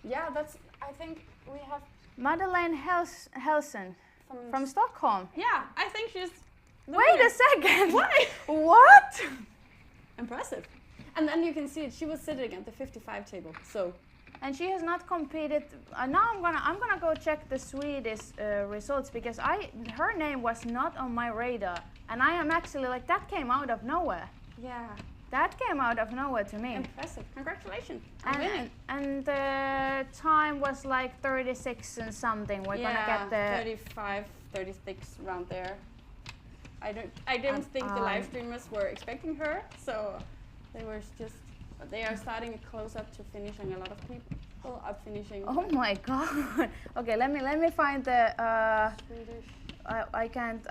Yeah, that's... I think we have... Madeleine Helsen. From Stockholm. Yeah, I think she's... Wait a second! What? Impressive. And then you can see it. She was sitting at the 55 table. So. And she has not competed. Now I'm gonna go check the Swedish results because her name was not on my radar, and I am actually like that came out of nowhere. Yeah. That came out of nowhere to me. Impressive. Congratulations. And the time was like 36 and something. We're gonna get the 35, 36 around there. I didn't think the live streamers were expecting her, so they are starting close up to finishing. A lot of people are finishing. Oh my god. Okay, let me find the Swedish. I can't.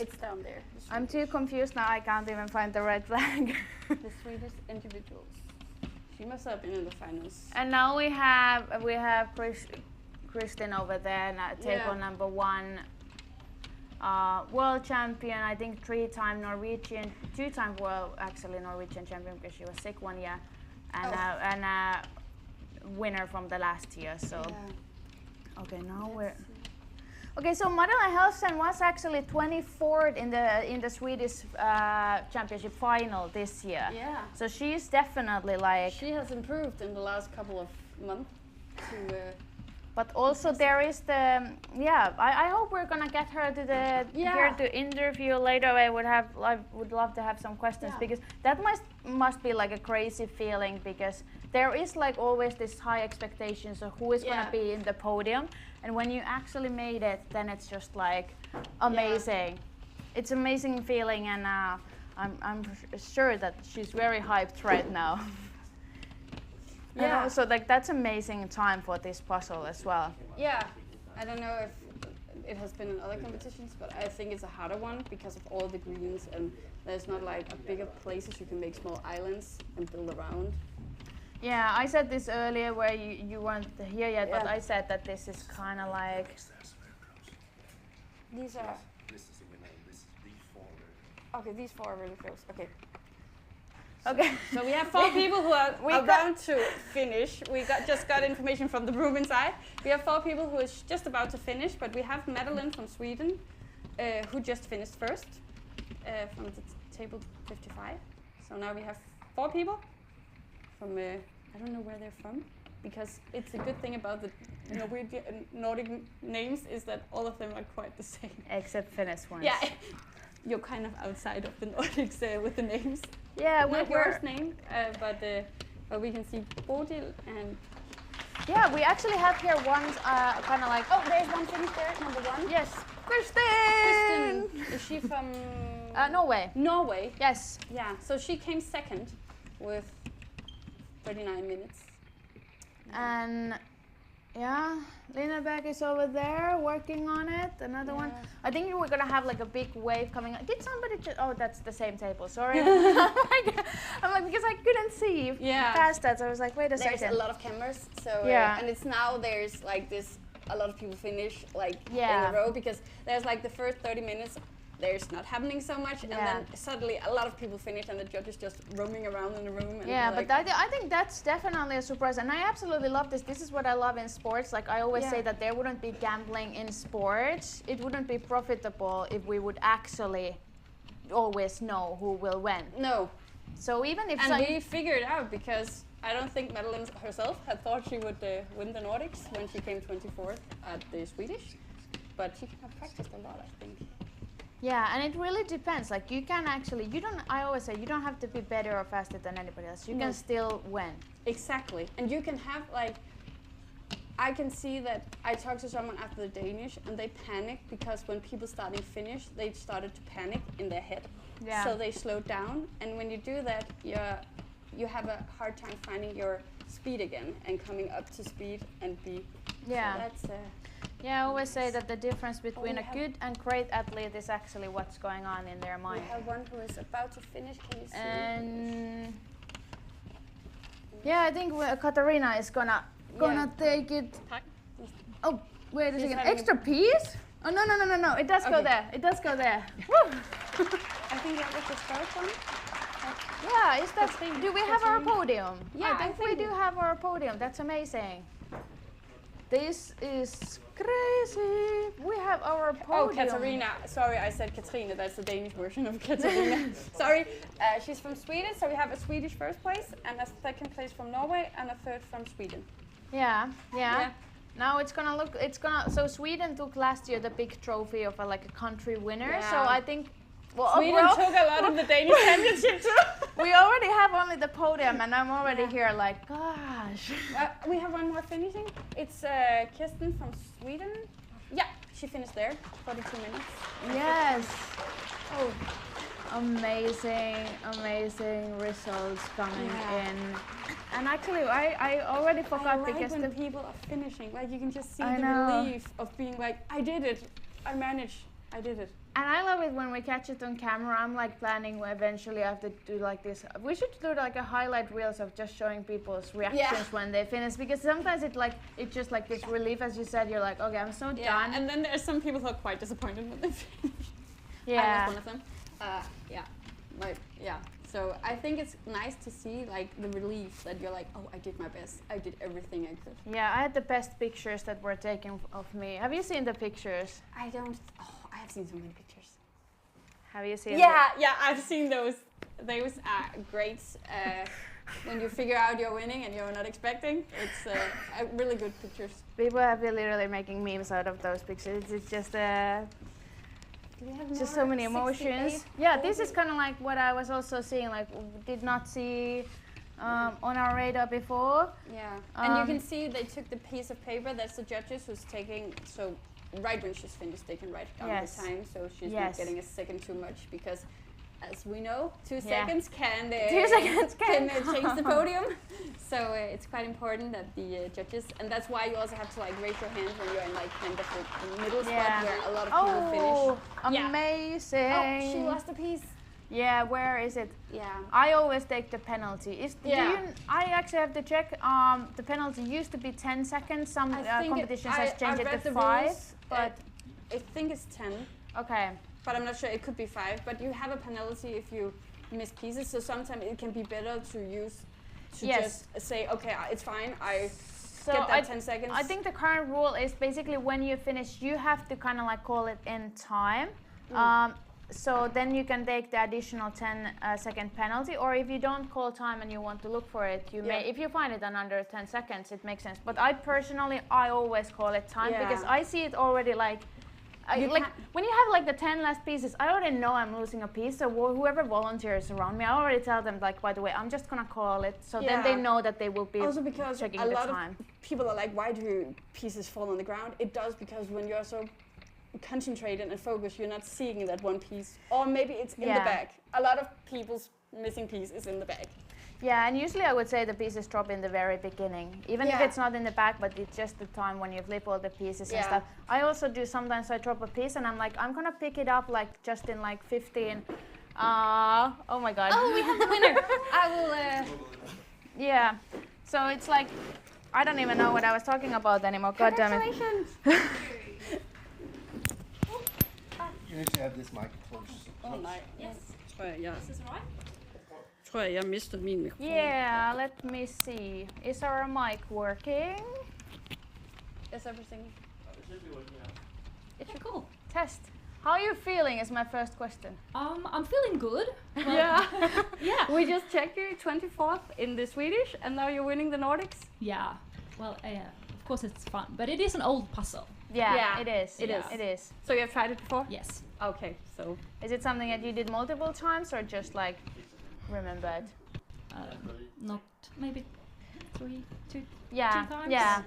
It's down there. I'm too confused now. I can't even find the red flag. The Swedish individuals. She must have been in the finals. And now we have Kristen over there, table number 1. World champion. I think 3-time Norwegian, 2-time Norwegian champion because she was sick one year, and winner from the last year. So okay, now Okay, so Madeleine Helsen was actually 24th in the Swedish championship final this year. Yeah. So she's definitely like. She has improved in the last couple of months. But also there is the I hope we're gonna get her to here to interview later. I would love to have some questions because that must be like a crazy feeling because there is like always this high expectations of who is gonna be in the podium, and when you actually made it, then it's just like amazing. Yeah. It's amazing feeling, and I'm sure that she's very hyped right now. Yeah. And also, like that's amazing time for this puzzle as well. Yeah, I don't know if it has been in other competitions, but I think it's a harder one because of all the greens, and there's not like a bigger places you can make small islands and build around. Yeah, I said this earlier where you weren't here yet, but I said that this is kind of like. These are. Okay, these 4 are really close. Okay. Okay. So we have 4 people who are about to finish. We just got information from the room inside. We have 4 people who is just about to finish, but we have Madeleine from Sweden, who just finished first from the table 55. So now we have 4 people from I don't know where they're from. because it's a good thing about the Nordic names is that all of them are quite the same. Except Finnish ones. Yeah, you're kind of outside of the Nordics with the names. Yeah, not yours name, but we can see Bodil and. Yeah, we actually have here ones kind of like. Oh, there's one Finnish there, number 1. Yes, Kristen. Is she from? Norway. Norway. Yes. Yeah. So she came second with 39 minutes. And yeah, Lineberg is over there working on it. Another one. I think we're gonna have like a big wave coming up. Did somebody just? Oh, that's the same table. Sorry. I'm like because I couldn't see past that. So I was like, wait a second. There's a lot of cameras. So and it's now there's like this. A lot of people finish like in a row because there's like the first 30 minutes. There's not happening so much, and then suddenly a lot of people finish, and the judges just roaming around in the room. And but I think that's definitely a surprise, and I absolutely love this. This is what I love in sports. Like I always say that there wouldn't be gambling in sports. It wouldn't be profitable if we would actually always know who will win. No. So even if we figured out because I don't think Madeleine herself had thought she would win the Nordics when she came 24th at the Swedish, but she have practiced a lot, I think. Yeah, and it really depends. Like you can actually, I always say you don't have to be better or faster than anybody else. You can still win. Exactly, and you can have like, I can see that I talked to someone after the Danish and they panicked because when people starting finish, they started to panic in their head. Yeah. So they slowed down, and when you do that, you have a hard time finding your speed again and coming up to speed and be. Yeah. So that's. Yeah, I always say that the difference between a good and great athlete is actually what's going on in their mind. We have one who is about to finish. Can you see? And yeah, I think Katarina is gonna take it. Oh, wait a second. Extra piece? Oh no! It does go there. It does go there. Woo! I think that was the first one. Yeah, is that? Do we have our podium? Yeah, I think we do have our podium. That's amazing. This is crazy. We have our podium. Oh, Katarina. Sorry, I said Katrine. That's the Danish version of Katarina. Sorry. She's from Sweden, so we have a Swedish first place and a second place from Norway and a third from Sweden. Yeah. Now so Sweden took last year the big trophy of a country winner. Yeah. So I think Sweden took a lot of the Danish championship too. We already have only the podium, and I'm already here like, gosh. We have one more finishing. It's Kirsten from Sweden. Yeah, she finished there, 42 minutes. Yes. Oh, amazing results coming in. And actually, I already forgot because when people are finishing, like you can just see the relief of being like, I did it, I managed, I did it. And I love it when we catch it on camera. I'm like planning eventually I have to do like this. We should do like a highlight reels of just showing people's reactions when they finish, because sometimes it's just like this relief, as you said. You're like, okay, I'm so done. And then there's some people who are quite disappointed when they finish. Yeah. I was one of them. So I think it's nice to see like the relief that you're like, oh, I did my best. I did everything I could. Yeah, I had the best pictures that were taken of me. Have you seen the pictures? I don't. Oh, I have seen so many pictures. Have you seen? Yeah, I've seen those. Those are great. When you figure out you're winning and you're not expecting, it's really good pictures. People have been literally making memes out of those pictures. It's just just so many emotions. Yeah, this is kind of like what I was also seeing. Like, did not see on our radar before. Yeah, and you can see they took the piece of paper. That's the judges who's taking. So right when she's finished, they can write down the time. So she's not getting a second too much because, as we know, 2 seconds can change the podium. So it's quite important that the judges, and that's why you also have to like raise your hands when you're in like kind of the middle spot where a lot of people finish. Amazing! Oh, she lost a piece. Yeah, where is it? Yeah. I always take the penalty. I actually have to check. The penalty used to be 10 seconds. Some competitions has changed it to 5. But I think it's 10. Okay. But I'm not sure. It could be 5. But you have a penalty if you miss pieces. So sometimes it can be better to use just say, okay, it's fine. I get that 10 seconds. I think the current rule is basically when you finish, you have to kind of like call it in time. so then you can take the additional 10-second penalty, or if you don't call time and you want to look for it, you may. If you find it in under 10 seconds, it makes sense. But I personally, I always call it time because I see it already like when you have like the 10 last pieces, I already know I'm losing a piece. So whoever volunteers around me, I already tell them like, by the way, I'm just gonna call it. So then they know that they will be also because checking a the lot time. of people are like, why do pieces fall on the ground? It does because when you're so concentrated and focused, you're not seeing that one piece, or maybe it's in the bag. A lot of people's missing piece is in the bag. Yeah, and usually I would say the pieces drop in the very beginning, even if it's not in the bag, but it's just the time when you flip all the pieces and stuff. I also do sometimes I drop a piece and I'm like, I'm gonna pick it up like just in like 15. Oh my god. Oh, we have the winner. I will. Yeah. So it's like, I don't even know what I was talking about anymore. God damn it. Congratulations. You need to have this mic close. Nej. Yes. This is right. Tror jeg mistede min mikrofon. Yeah, let me see. Is our mic working? Is everything? It should be working now. It's cool. Test. How are you feeling is my first question. I'm feeling good. Well, Yeah. We just checked you 24th in the Swedish, and now you're winning the Nordics. Yeah. Well, of course it's fun, but it is an old puzzle. Yeah, it is. It is. It is. So you have tried it before? Yes. Okay, so. Is it something that you did multiple times or just like remembered? Not maybe two times.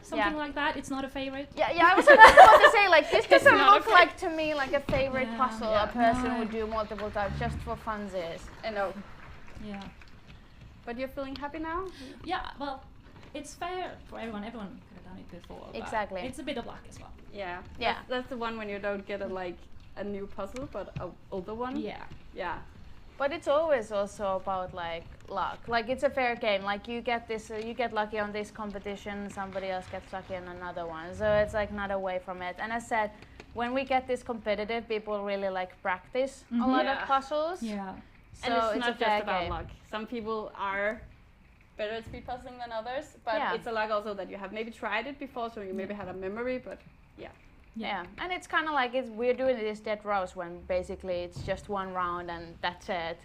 Something like that. It's not a favorite. Yeah, I was about to say, like, this doesn't look like to me like a favorite puzzle a person No. would do multiple times just for funsies. I know. Yeah. But you're feeling happy now? Yeah. Well, it's fair for everyone. Everyone could have done it before. But Exactly. it's a bit of luck as well. Yeah. Yeah. That's the one when you don't get a new puzzle, but an older one. Yeah. Yeah. But it's always also about like luck. Like it's a fair game. Like you get this, you get lucky on this competition, somebody else gets lucky on another one. So it's like not away from it. And as said, when we get this competitive, people really like practice a lot of puzzles. Yeah. So And it's not a fair just about game. luck. Some people are better at speed puzzling than others, but it's a luck also that you have maybe tried it before, so you maybe had a memory, but Yeah, and it's kind of like we're doing this dead rouse when basically it's just one round and that's it.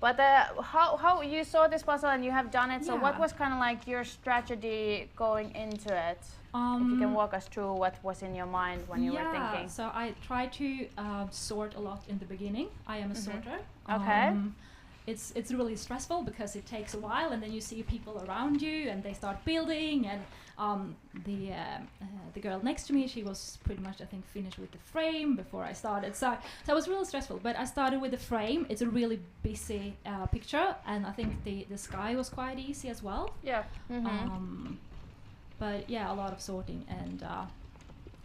But how you saw this puzzle and you have done it, so what was kind of like your strategy going into it? If you can walk us through what was in your mind when you were thinking. So I try to sort a lot in the beginning. I am a sorter. Okay. It's really stressful because it takes a while, and then you see people around you, and they start building. And the girl next to me, she was pretty much, I think, finished with the frame before I started. So it was really stressful. But I started with the frame. It's a really busy picture, and I think the sky was quite easy as well. yeah. But yeah, a lot of sorting and.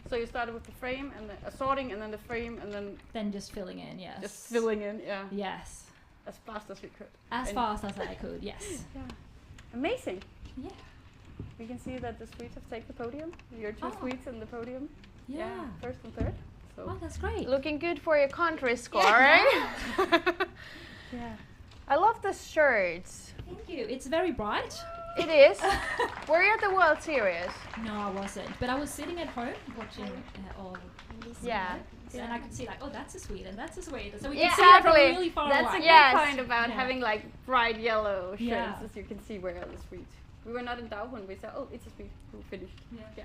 So you started with the frame and sorting, and then the frame, and Then just filling in, yes. just filling in. Yeah. Yes. As fast as you could. As fast as I could, yes. Yeah. Amazing. Yeah. We can see that the Swedes have taken the podium. Your two Swedes in the podium. Yeah. First and third. So. Oh, that's great. Looking good for your country scoring. Yeah. I love the shirts. Thank you. It's very bright. It is. Were you at the World Series? No, I wasn't. But I was sitting at home watching all these and I could see like, oh, that's a Swede and that's a Swede. So we can see it from really far That's away. a good point about having like bright yellow shirts, Yeah. as you can see where are the Swedes. We were not in doubt when we said, oh, it's a Swede who finished. Yeah.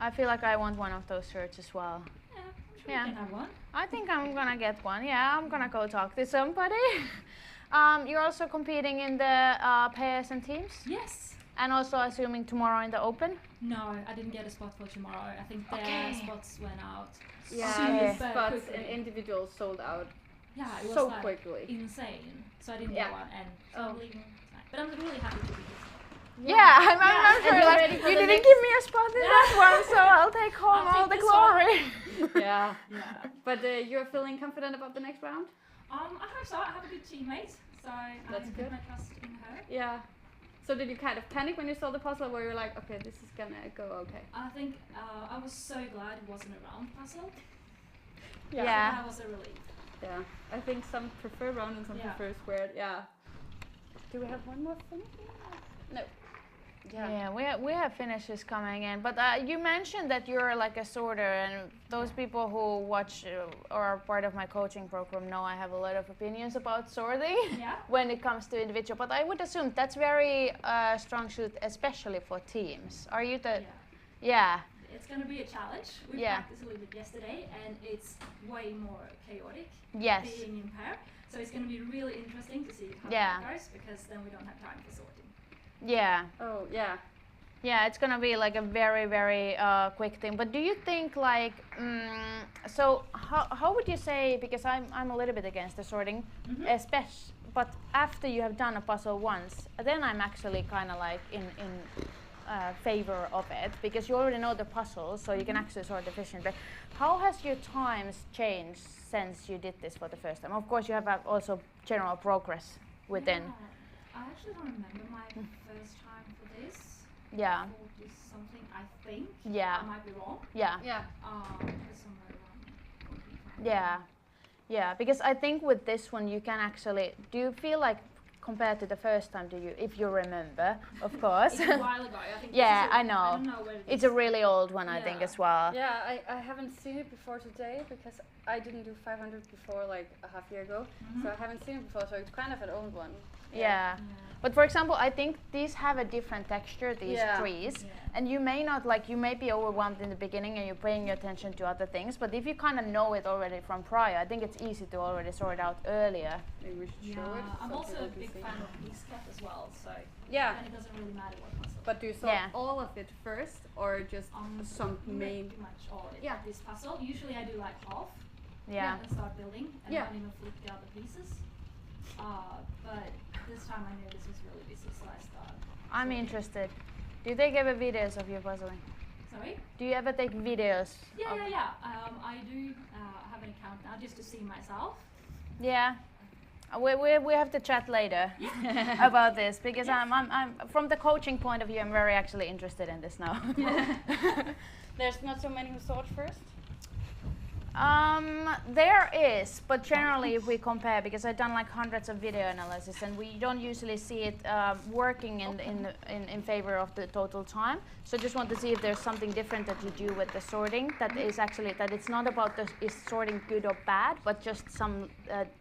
I feel like I want one of those shirts as well. Yeah, I'm sure Yeah. you can have one. I think I'm gonna get one. Yeah, I'm gonna go talk to somebody. You're also competing in the pairs and teams, Yes. and also assuming tomorrow in the Open. No, I didn't get a spot for tomorrow. I think the spots went out Yeah, Okay. the spots and individuals sold out Yeah, it was so like quickly. insane. So I didn't Yeah. get one, and so I'm leaving tonight. But I'm really happy to be here. Yeah, I'm And sure. you're Like, ready for you the didn't next- give me a spot in that one, so I'll take home I'll all take the this one. glory. Yeah. Yeah. But you're feeling confident about the next round? I hope so. I have a good teammate, so That's I good. put my trust in her. Yeah. So did you kind of panic when you saw the puzzle, where you were like, okay, this is gonna go okay? I think I was so glad it wasn't a round puzzle. Yeah. That was a relief. Yeah. I think some prefer round and some Yeah. prefer squared. Yeah. Do we have one more thing? No. Yeah, we have finishes coming in, but you mentioned that you're like a sorter, and those people who watch or are part of my coaching program know I have a lot of opinions about sorting when it comes to individual. But I would assume that's very strong suit, especially for teams. Are you the? Yeah. It's going to be a challenge. We practiced a little bit yesterday, and it's way more chaotic being in pair. So it's going to be really interesting to see how that goes, because then we don't have time for sorting. Yeah. Oh, yeah. Yeah, it's gonna be like a very, very quick thing. But do you think like, so how would you say, because I'm a little bit against the sorting, especially, but after you have done a puzzle once, then I'm actually kind of like in favor of it, because you already know the puzzle, so you can actually sort efficiently. How has your times changed since you did this for the first time? Of course, you have also general progress within. Yeah. I actually don't remember my first time for this. Yeah. 40 something, I think. Yeah. I might be wrong. Yeah. Yeah. Somewhere around 45. Yeah. Yeah, because I think with this one you can actually, do you feel like compared to the first time, do you, if you remember, of course. It's a while ago. I think I know. I don't know where it's a really old one, I think, as well. Yeah, I haven't seen it before today, because I didn't do 500 before like a half year ago, so I haven't seen it before, so it's kind of an old one. Yeah. But for example, I think these have a different texture, these trees, and you may not, like, you may be overwhelmed in the beginning and you're paying your attention to other things, but if you kind of know it already from prior, I think it's easy to already sort out earlier. Maybe we should show it. I'm also a big fan of this cat as well, so and it doesn't really matter what puzzle. But do you sort all of it first, or just some main? Pretty much all of it. Yeah. This puzzle, usually I do like half. Yeah. And start building, and not even flip the other pieces. But this time I knew this was really busy, so I started. I'm interested. Do you take ever videos of your puzzling? Sorry? Do you ever take videos? Yeah. I do have an account now just to see myself. Yeah. We have to chat later about this, because I'm from the coaching point of view, I'm very actually interested in this now. There's not so many who sort first? There is, but generally if we compare, because I've done like hundreds of video analysis, and we don't usually see it working in favor of the total time. So just want to see if there's something different that you do with the sorting that is actually, that it's not about is sorting good or bad, but just some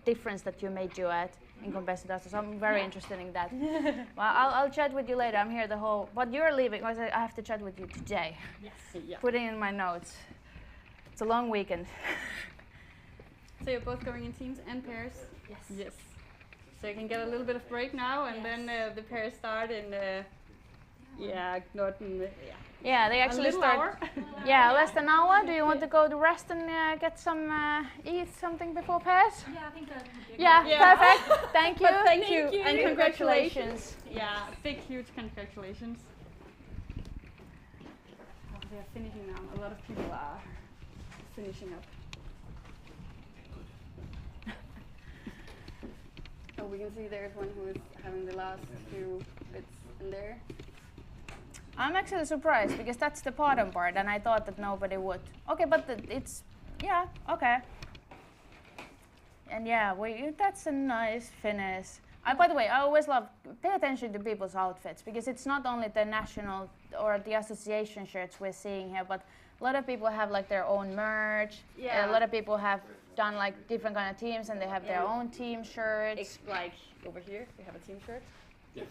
difference that you may do it in comparison to others. So I'm very interested in that. Well, I'll chat with you later. I'm here the whole, but you're leaving, because I have to chat with you today. Yes. Yeah. Putting in my notes. It's a long weekend. So you're both going in teams and pairs? Yes. Yes. So you can get a little bit of break now, and then the pairs start in, Nordic. Yeah, they actually start. Hour. Less than an hour. Do you want to go to rest and get some, eat something before pairs? Yeah, I think that would be a Perfect. Thank you. But thank you. And congratulations. Yeah, big, huge congratulations. Oh, they're finishing now. A lot of people are finishing up. Oh, we can see there's one who is having the last few bits in there. I'm actually surprised, because that's the bottom part, and I thought that nobody would. Okay, but it's, okay. And that's a nice finish. By the way, I always pay attention to people's outfits, because it's not only the national or the association shirts we're seeing here, but a lot of people have like their own merch. Yeah. A lot of people have done like different kind of teams, and they have their own team shirts. It's like over here, we have a team shirt. Yeah.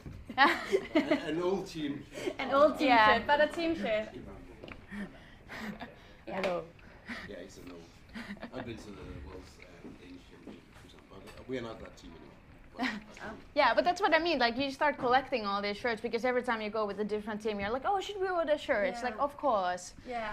An old team. An old team shirt, but a team shirt. Hello. Yeah, it's an old. I've been to the World's Danish Championship, but we are not that team anymore. Yeah, but that's what I mean. Like, you start collecting all these shirts, because every time you go with a different team, you're like, oh, should we order shirts? Like, of course. Yeah.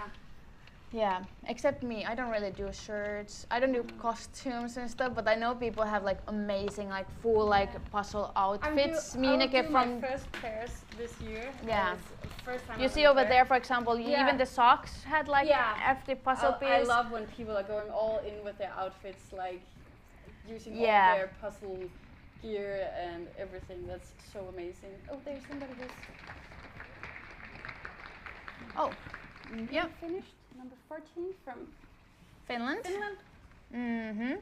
Yeah, except me. I don't really do shirts. I don't do costumes and stuff, but I know people have like amazing, like full like puzzle outfits. I do my first pairs this year. Yeah. First time you see over there, for example, even the socks had like after puzzle piece. I love when people are going all in with their outfits, like using all their puzzle gear and everything. That's so amazing. Oh, there's somebody who's. Oh. Yep. Finished. Number 14 from Finland. Mm-hmm. Yeah.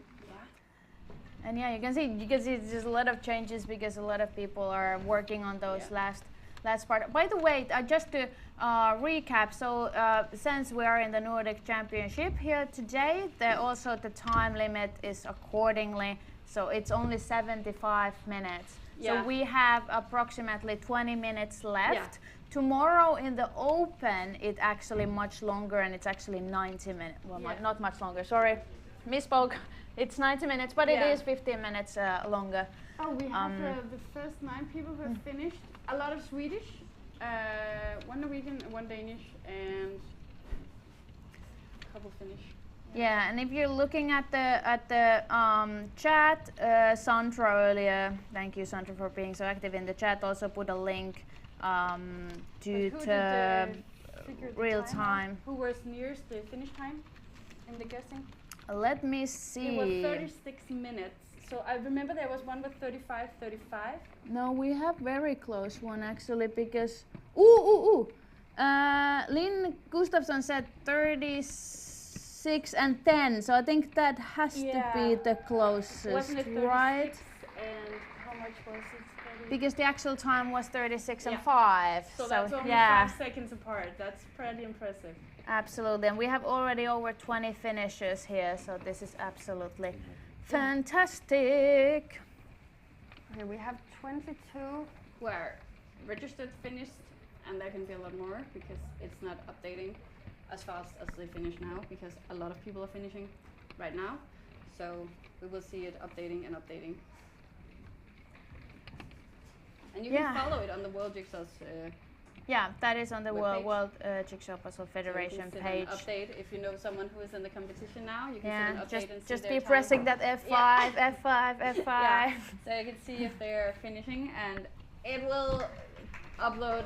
And you can see there's a lot of changes, because a lot of people are working on those last last part. By the way, just to recap, so since we are in the Nordic Championship here today, also the time limit is accordingly, so it's only 75 minutes. So we have approximately 20 minutes left. Yeah. Tomorrow in the Open, it's actually much longer, and it's actually 90 minutes. Well, not much longer, sorry, misspoke. It's 90 minutes, but it is 15 minutes longer. Oh, we have the first 9 people who have finished. A lot of Swedish, 1 Norwegian, 1 Danish, and a couple Finnish. Yeah, and if you're looking at the chat, Sandra earlier, thank you Sandra for being so active in the chat, also put a link to the real time. Who was nearest the finish time in the guessing? Let me see. It was 36 minutes. So I remember there was one with 35. No, we have very close one actually, because Lynn Gustafsson said 36 and 10. So I think that has to be the closest, wasn't it 36 right? And how much was it? 30? Because the actual time was 36 and 5. So that's only 5 seconds apart. That's pretty impressive. Absolutely, and we have already over 20 finishers here, so this is absolutely fantastic. Okay, we have 22 who are registered finished, and there can be a lot more because it's not updating as fast as they finish now, because a lot of people are finishing right now. So we will see it updating and updating. And you can follow it on the World Jigsaw's that is on the World Jigsaw Puzzle Federation page. Update if you know someone who is in the competition now. You can send an update and see just their be time. pressing that F5, F5, F5. Yeah. So you can see if they're finishing, and it will upload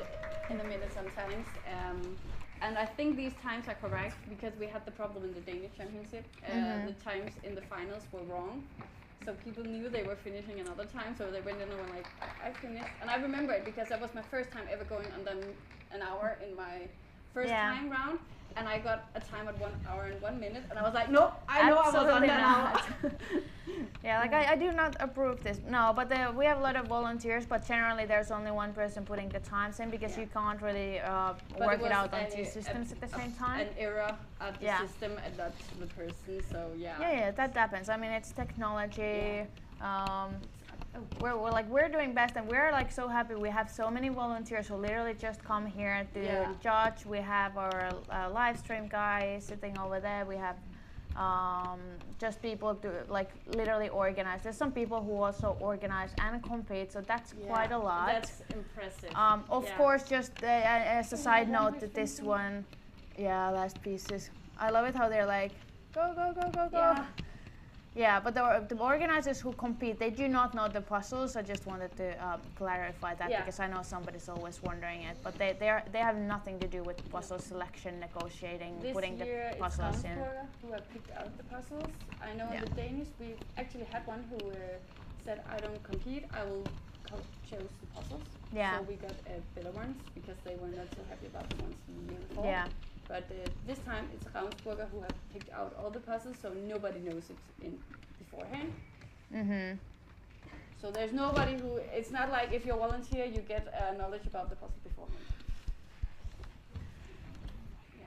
in the minute sometimes. And I think these times are correct because we had the problem in the Danish Championship. The times in the finals were wrong. So people knew they were finishing another time, so they went in and were like, I finished. And I remember it because that was my first time ever going under an hour in my first time round. And I got a time at 1 hour and 1 minute, and I was like, nope, I know I was under an hour. I do not approve this. No, but we have a lot of volunteers, but generally there's only one person putting the times in because you can't really work it out on 2 systems at the same time. An error at the system and not the person, so Yeah, that happens. I mean, it's technology. We're doing best, and we're like so happy. We have so many volunteers who literally just come here to judge. We have our live stream guy sitting over there. We have just people to like literally organize. There's some people who also organize and compete, so that's quite a lot. That's impressive. Of course, just as a side note to this one, last pieces. I love it how they're like, go, go, go, go, go. Yeah, but the organizers who compete, they do not know the puzzles. I just wanted to clarify that because I know somebody's always wondering it. But they have nothing to do with puzzle selection, negotiating, putting the puzzles in. Who have picked out the puzzles. I know in the Danish we actually had one who said, I don't compete, I will choose the puzzles. Yeah. So we got better ones because they were not so happy about the ones from the year before. Yeah. But this time it's Ravnsburger who have picked out all the puzzles, so nobody knows it beforehand. So there's nobody who, it's not like if you're a volunteer you get knowledge about the puzzle beforehand.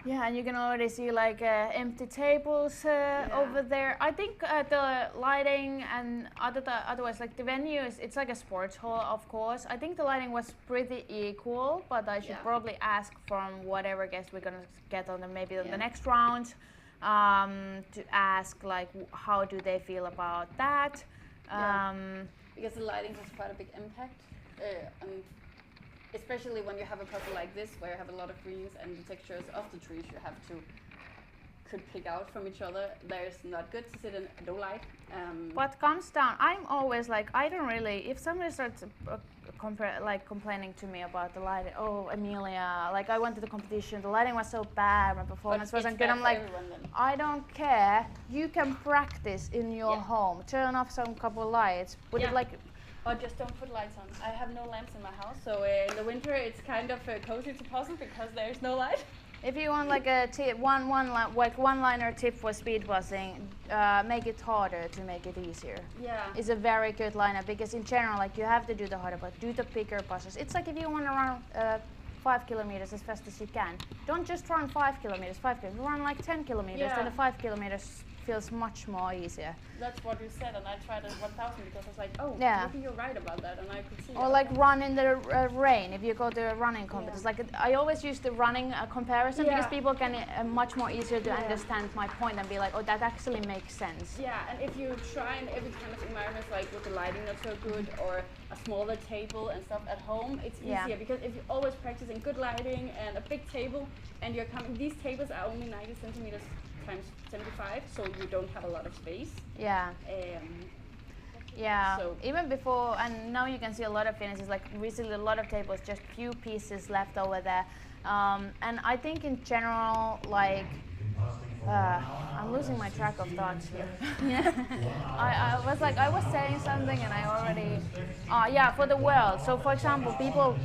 Yeah, and you can already see like empty tables over there. I think the lighting and otherwise like the venue it's like a sports hall, of course. I think the lighting was pretty equal, but I should probably ask from whatever guest we're gonna get on the next round to ask like how do they feel about that. Because the lighting has quite a big impact. Especially when you have a puzzle like this, where you have a lot of greens and the textures of the trees you have to could pick out from each other. There's not good to sit in no light. What comes down, I'm always like, I don't really, if somebody starts complaining to me about the lighting, oh Emilia, like I went to the competition, the lighting was so bad, my performance wasn't good. I'm like, I don't care, you can practice in your home, turn off some couple lights, put it like, or just don't put lights on. I have no lamps in my house, so in the winter it's kind of cozy to puzzle because there's no light. If you want like a one-liner tip for speed puzzling, make it harder to make it easier. Yeah. It's a very good liner because in general, like you have to do the harder, but do the bigger puzzles. It's like if you want to run 5 kilometers as fast as you can. Don't just run 5 kilometers, run like 10 kilometers, then the 5 kilometers feels much more easier. That's what you said, and I tried at 1,000 because I was like, oh, maybe you're right about that, and I could see. Or like run in the rain if you go to a running competition. Like I always use the running comparison because people can much more easier to understand my point and be like, oh, that actually makes sense. Yeah, and if you try in every kind of environment, like with the lighting not so good or a smaller table and stuff at home, it's easier because if you always practice in good lighting and a big table, and you're coming, these tables are only 90 centimeters times 75, so you don't have a lot of space. Yeah. So even before, and now you can see a lot of finishes, like recently a lot of tables, just few pieces left over there. And I think in general, like, I'm losing my track of thoughts here. I was saying something and I already, for the world. So for example, people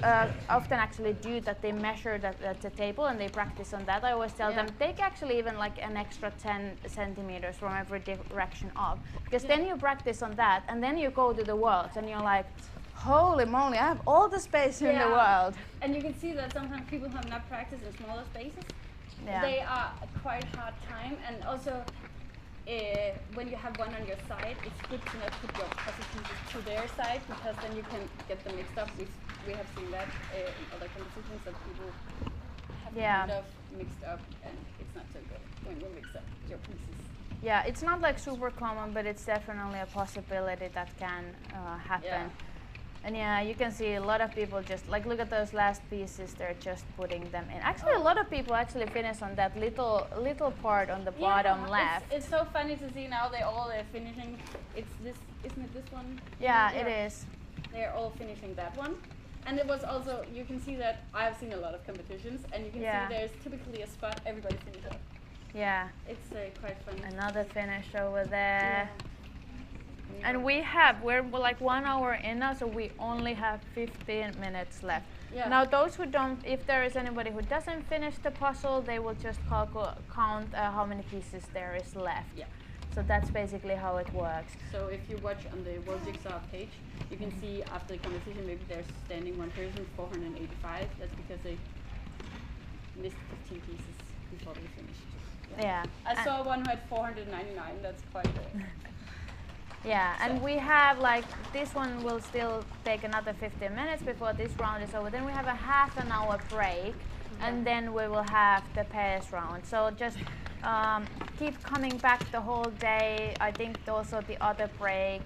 often actually do that, they measure the table and they practice on that. I always tell them, take actually even like an extra 10 centimeters from every direction up. Because then you practice on that and then you go to the world and you're like, holy moly, I have all the space in the world. And you can see that sometimes people who have not practiced in smaller spaces, they are a quite hard time, and also when you have one on your side, it's good to not put your puzzle pieces to their side because then you can get them mixed up. We have seen that in other competitions that people have kind of mixed up, and it's not so good when you mix up your pieces. Yeah, it's not like super common, but it's definitely a possibility that can happen. Yeah. And yeah, you can see a lot of people just, like, look at those last pieces, they're just putting them in. Actually, a lot of people actually finish on that little part on the bottom left. It's so funny to see now they're all finishing. It's this, isn't it this one? Yeah, it is. They're all finishing that one. And it was also, you can see that I've seen a lot of competitions, and you can see there's typically a spot everybody finishes. Yeah. It's quite funny. Another finish over there. And we're like 1 hour in now, so we only have 15 minutes left. Yeah. Now those who don't, if there is anybody who doesn't finish the puzzle, they will just count how many pieces there is left. Yeah. So that's basically how it works. So if you watch on the World Jigsaw page, you can see after the competition, maybe there's standing one person, 485. That's because they missed 15 pieces before they finished. Yeah. I saw one who had 499. That's quite good. Yeah, and we have like, this one will still take another 15 minutes before this round is over. Then we have a half an hour break, and then we will have the pairs round. So just keep coming back the whole day. I think also the other break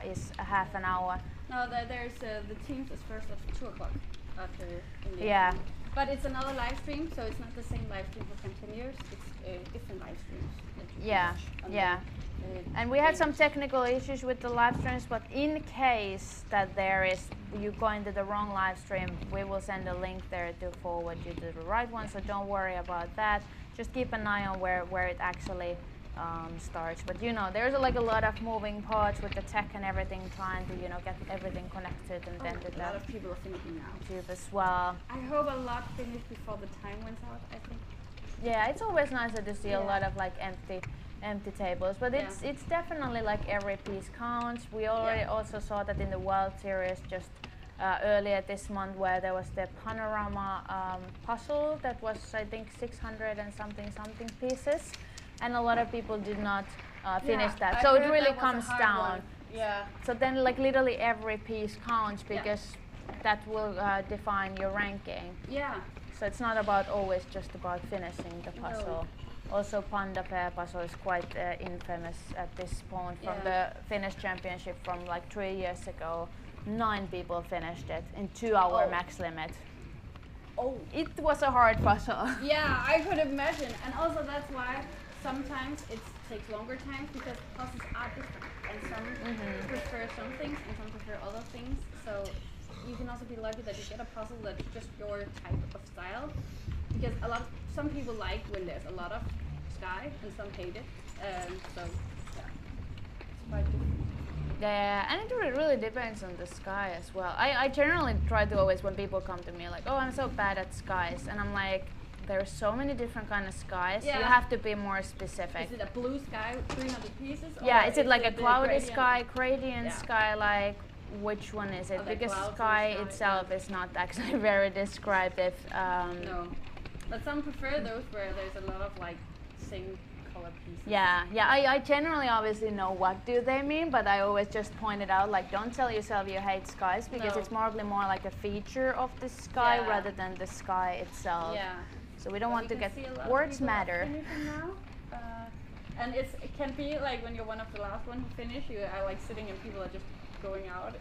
is a half an hour. No, there's the teams is first at 2 o'clock after in the afternoon. But it's another live stream, so it's not the same live stream for continuers. It's different live streams. Yeah. And we had some technical issues with the live streams, but in case that you go into the wrong live stream, we will send a link there to forward you to the right one, so don't worry about that. Just keep an eye on where it actually starts. But there's like a lot of moving parts with the tech and everything, trying to get everything connected, and then a lot of people are finishing now. YouTube as well. I hope a lot finish before the time went out, I think. Yeah, it's always nicer to see a lot of like empty tables, but it's definitely like every piece counts. We already also saw that in the World Series just earlier this month, where there was the panorama puzzle that was, I think, 600 and something pieces, and a lot of people did not finish that. So it really comes down. Yeah. So then like literally every piece counts because that will define your ranking. Yeah. So it's not always just about finishing the puzzle. No. Also, Panda Pair puzzle is quite infamous at this point from the Finnish championship from like 3 years ago. 9 people finished it in 2 hour max limit. Oh. It was a hard puzzle. Yeah, I could imagine. And also that's why sometimes it takes longer time because puzzles are different. And some prefer some things and some prefer other things. So you can also be lucky that you get a puzzle that's just your type of style, because some people like when there's a lot of sky and some hate it, so it's quite different. Yeah, and it really depends on the sky as well. I generally try to always, when people come to me like, oh, I'm so bad at skies, and I'm like, there's so many different kind of skies. Yeah. You have to be more specific. Is it a blue sky with 300 pieces? Yeah, or is it like a the cloudy gradient? sky, gradient Yeah. sky, like which one is it? Are they Because clouds or sky sky? itself is not actually very descriptive. No. But some prefer those where there's a lot of like same color pieces. Yeah, I generally obviously know what do they mean, but I always just point it out, like don't tell yourself you hate skies, because No. it's probably more like a feature of the sky Yeah. rather than the sky itself. Yeah. So we don't But want to we get can see a lot of words people are matter. finishing now. And it can be like when you're one of the last one who finish, you are like sitting and people are just going out.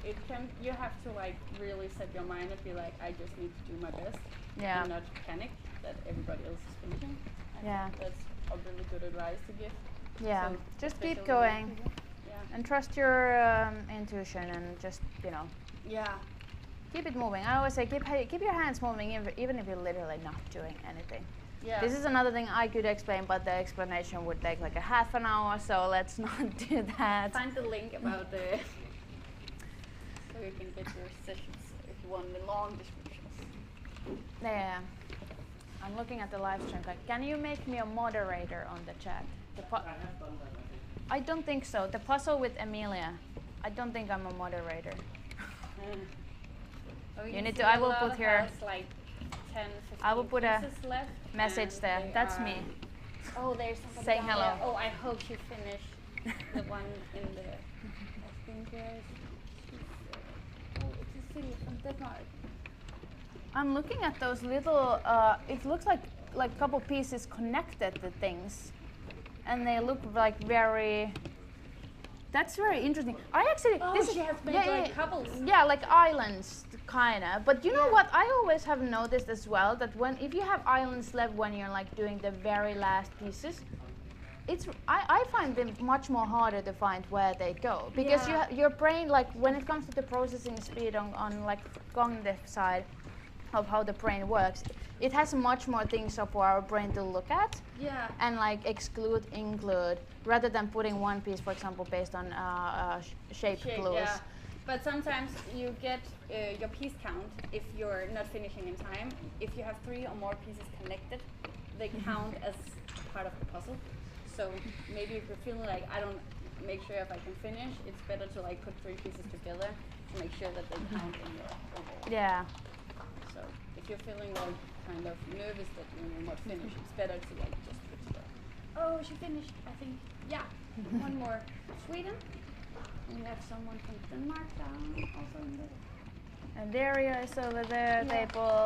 You have to like really set your mind and be like, I just need to do my best. Yeah. And not panic that everybody else is finishing. I Yeah. think that's a really good advice to give. Yeah, So just keep especially going young people. Yeah. and trust your intuition and just, Yeah. keep it moving. I always say keep your hands moving even if you're literally not doing anything. Yeah. This is another thing I could explain, but the explanation would take like a half an hour, so let's not do that. Find the link about the so you can get your sessions if you want the long descriptions. Yeah. I'm looking at the live stream. Like, can you make me a moderator on the chat? I don't think so. The puzzle with Emilia. I don't think I'm a moderator. Oh, You can need see to- I a will lot put here- has, like 10, 15 I will put a pieces left, message and there. they That's are- me. Oh, there's somebody Saying down hello. there. Oh, I hope she finished the one in the. I think there's. Oh, it's a city from Denmark. I'm looking at those little. It looks like couple pieces connected to things, and they look like very. That's very interesting. I actually. Oh, this she is, has made like couples. Yeah, like islands, kinda. But you know what? I always have noticed as well that if you have islands left when you're like doing the very last pieces, I find them much more harder to find where they go, because Yeah. your brain, like when it comes to the processing speed on like cognitive side of how the brain works, it has much more things for our brain to look at Yeah. and like exclude, include, rather than putting one piece, for example, based on shape clues. Yeah. But sometimes you get your piece count if you're not finishing in time. If you have 3 or more pieces connected, they count as part of the puzzle. So maybe if you're feeling like I don't make sure if I can finish, it's better to like put 3 pieces together to make sure that they count in your overall. Yeah. So if you're feeling like kind of nervous that you will not finish, it's better to like just put together. Oh, she finished, I think. Yeah. One more. Sweden. And we have someone from Denmark down also in there. And Daria is over there, Yeah. table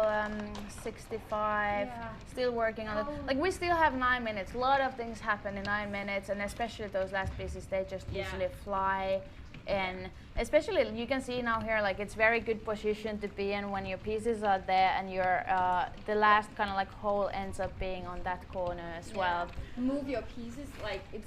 65, Yeah. still working on it. Oh. Like we still have 9 minutes. A lot of things happen in 9 minutes, and especially those last pieces, they just Yeah. usually fly. And especially you can see now here, like it's very good position to be in when your pieces are there and your the last kind of like hole ends up being on that corner as well. Move your pieces, like it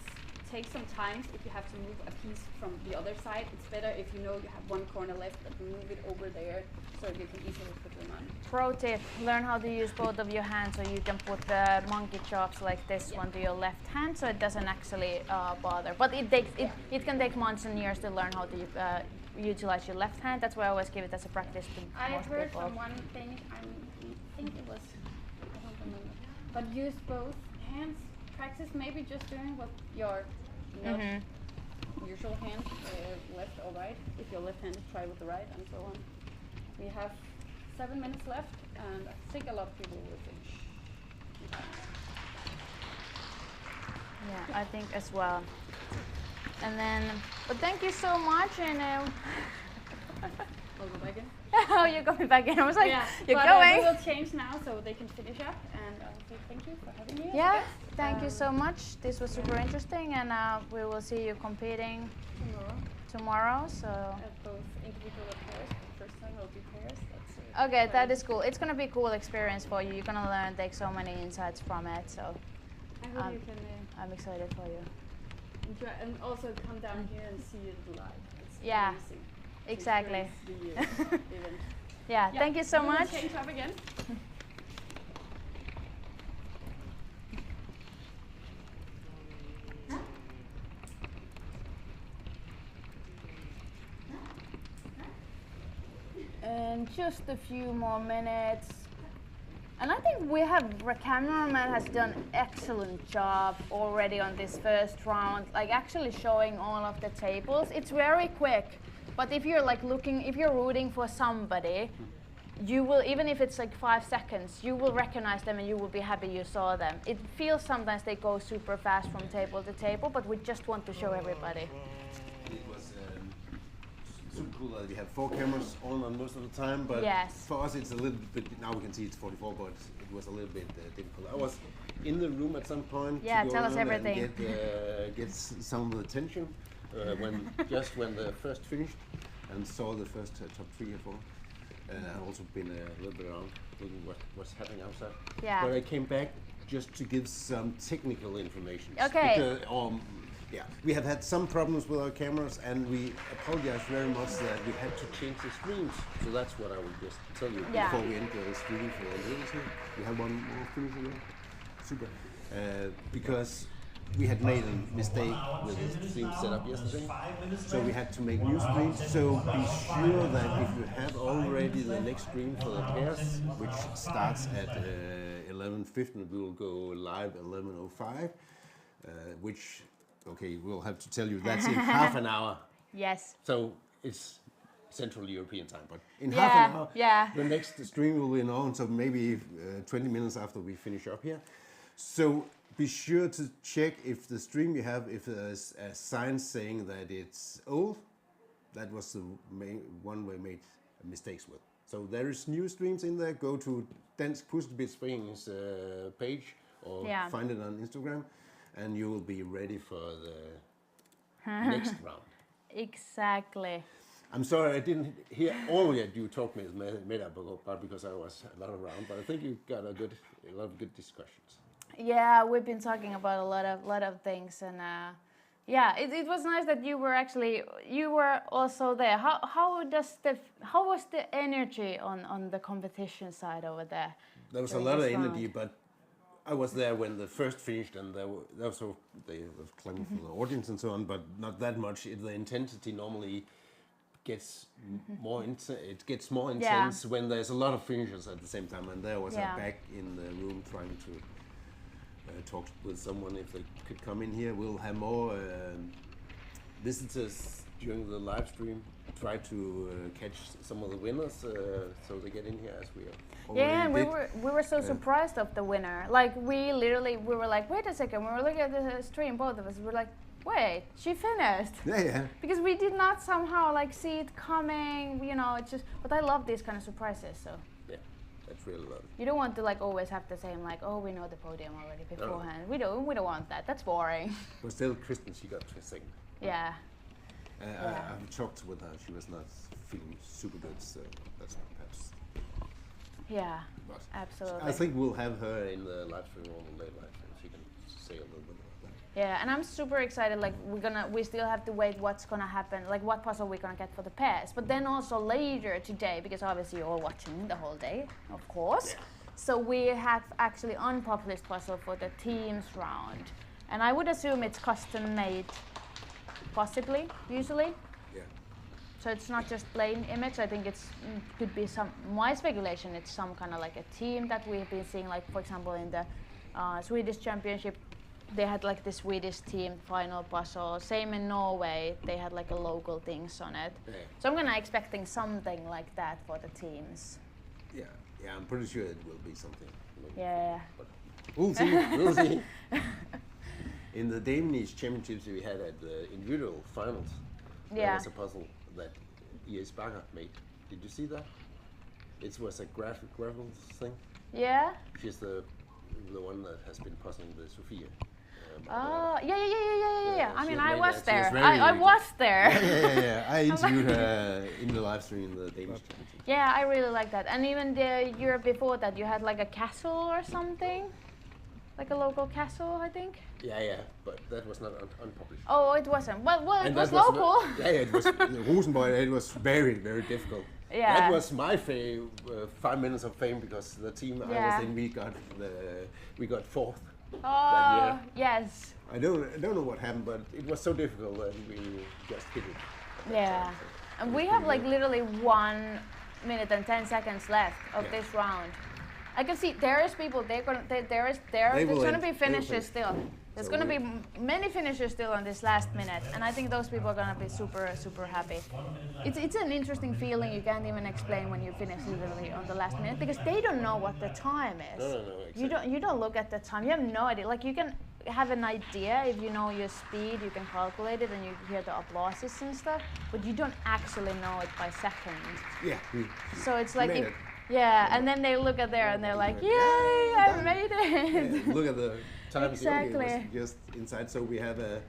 takes some time if you have to move a piece from the other side. It's better if you know you have one corner left, but move it over there so you can easily put them on. Pro tip, learn how to use both of your hands, so you can put the monkey chops like this one to your left hand, so it doesn't actually bother. But it can take months and years to learn how to utilize your left hand. That's why I always give it as a practice to I most heard people. from one thing, I think it was, I don't remember, but use both hands. Practice maybe just doing what your not usual hand, left or right. If you're left-handed, try with the right, and so on. We have 7 minutes left, and I think a lot of people will finish. Yeah, I think as well. And then, but thank you so much, and We'll go back in. oh, you're going back in. I was like, you're but, going. we will change now so they can finish up, and I'll say thank you for having me. as a Yeah, guest. thank you so much. This was super interesting, and we will see you competing tomorrow. So. At both individual and pairs. The first time will be pairs. That's Okay, that is cool. It's gonna be a cool experience for you. You're gonna learn, take so many insights from it. So I hope you can I'm excited for you. enjoy, and also come down here and see it live. It's Yeah, amazing. to exactly. experience the event. Yeah, thank you so we will much. change up again. And just a few more minutes. And I think think cameraman has done excellent job already on this first round, like actually showing all of the tables. It's very quick, but if you're like if you're rooting for somebody, you will, even if it's like 5 seconds, you will recognize them and you will be happy you saw them. It feels sometimes they go super fast from table to table, but we just want to show everybody. It was super cool that we had 4 cameras on most of the time, but for us it's a little bit, now we can see it's 44, but it was a little bit difficult. I was in the room at some point to go tell us everything. And get some of the tension when the first finished and saw the first top 3 or 4. I've also been a little bit around looking what's happening outside. Yeah. But I came back just to give some technical information. Okay. Because, we have had some problems with our cameras, and we apologize very much that we had to change the streams. So that's what I would just tell you before we enter the stream for the viewers here. We have one more finishing here. Super. Because we had made a mistake with the stream setup yesterday, so we had to make new streams. So be sure that if you have already the next stream for the pairs, which starts at 11:15, we will go live 11:05, which, we'll have to tell you that's in half an hour. Yes. So it's Central European time, but in half an hour, the next stream will be on, so maybe 20 minutes after we finish up here. So be sure to check if the stream you have, if there's a sign saying that it's old. That was the main one we made mistakes with. So there is new streams in there. Go to Dansk Puslespilsforeningens page or find it on Instagram, and you will be ready for the next round. Exactly. I'm sorry I didn't hear all that you talked with Meta about because I was a lot around, but I think you got a lot of good discussions. Yeah, we've been talking about a lot of things, and it was nice that you were also there. How was the energy on the competition side over there? There was a lot of energy, but I was there when the first finished, and they was clapping for the audience and so on, but not that much. The intensity normally gets more intense when there's a lot of finishers at the same time, and there was a back in the room trying to talk with someone if they could come in here. We'll have more visitors during the live stream. Try to catch some of the winners so they get in here as we are. And we were so surprised of the winner. Like we were like, wait a second. We were looking at the stream, both of us. We were like, wait, she finished. Yeah. Because we did not somehow like see it coming. It's just. But I love these kind of surprises. So. Yeah, that's really lovely. You don't want to like always have the same like, oh, we know the podium already beforehand. No. We don't want that. That's boring. But still, Kristen, she got to second. Yeah. I've talked with her. She was not feeling super good, so that's perhaps. Yeah, but absolutely. I think we'll have her in the live stream or the late live stream. She can say a little bit about that. Yeah, and I'm super excited. Like we still have to wait what's gonna happen. Like what puzzle we're gonna get for the pairs. But then also later today, because obviously you're all watching the whole day, of course. Yeah. So we have actually unpublished puzzle for the teams round, and I would assume it's custom made. Possibly, usually. Yeah. So it's not just plain image. I think could be my speculation, it's some kind of like a team that we've been seeing, like for example in the Swedish Championship, they had like the Swedish team final puzzle. Same in Norway, they had like a local things on it. Yeah. So I'm expecting something like that for the teams. Yeah, I'm pretty sure it will be something. Yeah. But we'll see. In the Danish championships we had at the individual finals, there was a puzzle that E.S. Bakker made. Did you see that? It was a graphical thing. Yeah. She's the one that has been puzzling the Sophia. Yeah. I mean, I was there. I was there. Yeah. I interviewed her in the live stream in the Danish championship. Yeah, I really like that. And even the year before that, you had like a castle or something. Like a local castle, I think. Yeah, but that was not unpublished. Oh, it wasn't. Well, it was local. It was Rosenborg. It was very, very difficult. Yeah. That was my 5 minutes of fame because the team I was in, we got fourth. That year. Yes. I don't know what happened, but it was so difficult that we just hit it. Yeah, and we have like literally 1 minute and 10 seconds left of this round. I can see there is people. There's going to be finishes still. There's going to be many finishes still on this last minute, and I think those people are going to be super happy. It's an interesting feeling you can't even explain when you finish literally on the last minute, because they don't know what the time is. No, exactly. You don't look at the time. You have no idea. Like, you can have an idea if you know your speed. You can calculate it and you hear the applauses and stuff, but you don't actually know it by second. Yeah. So it's like and then they look at there and they're like, yay, I made it. Yeah, look at the time. Exactly. It was just inside, so we have a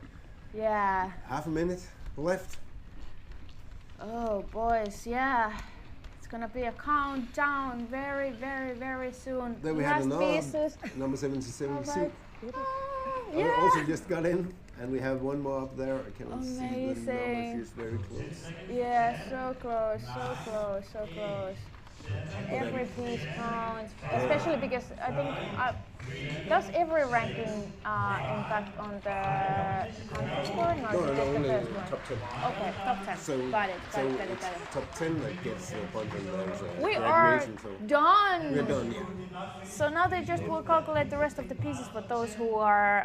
half a minute left. Oh boys, yeah. It's gonna be a countdown very soon. Then we Last have another pieces. number 77 All suit. right. Yeah. Also just got in, and we have one more up there. I cannot see the Amazing. numbers. She's very close. Yeah, so close. Every piece counts, especially because I think does every ranking impact on the country scoring, or No, is it just the only first one? top 10. Okay, top 10. So, got it. it's top 10 that gets the point, and there's a We are graduation. So done. we're done, yeah. So now they just will calculate the rest of the pieces for those who are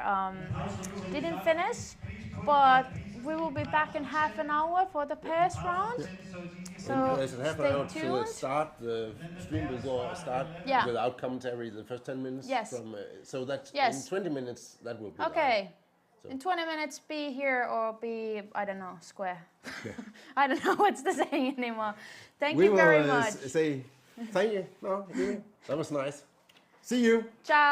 didn't finish, but we will be back in half an hour for the pairs round. So There's a half an stay hour to tuned. start. The stream will start without commentary the first 10 minutes. Yes. From, so that's Yes. in 20 minutes that will be Okay. live. So. In 20 minutes, be here or be, I don't know, square. Yeah. I don't know what's the saying anymore. Thank We you very will much. say thank you. No, yeah, that was nice. See you. Ciao.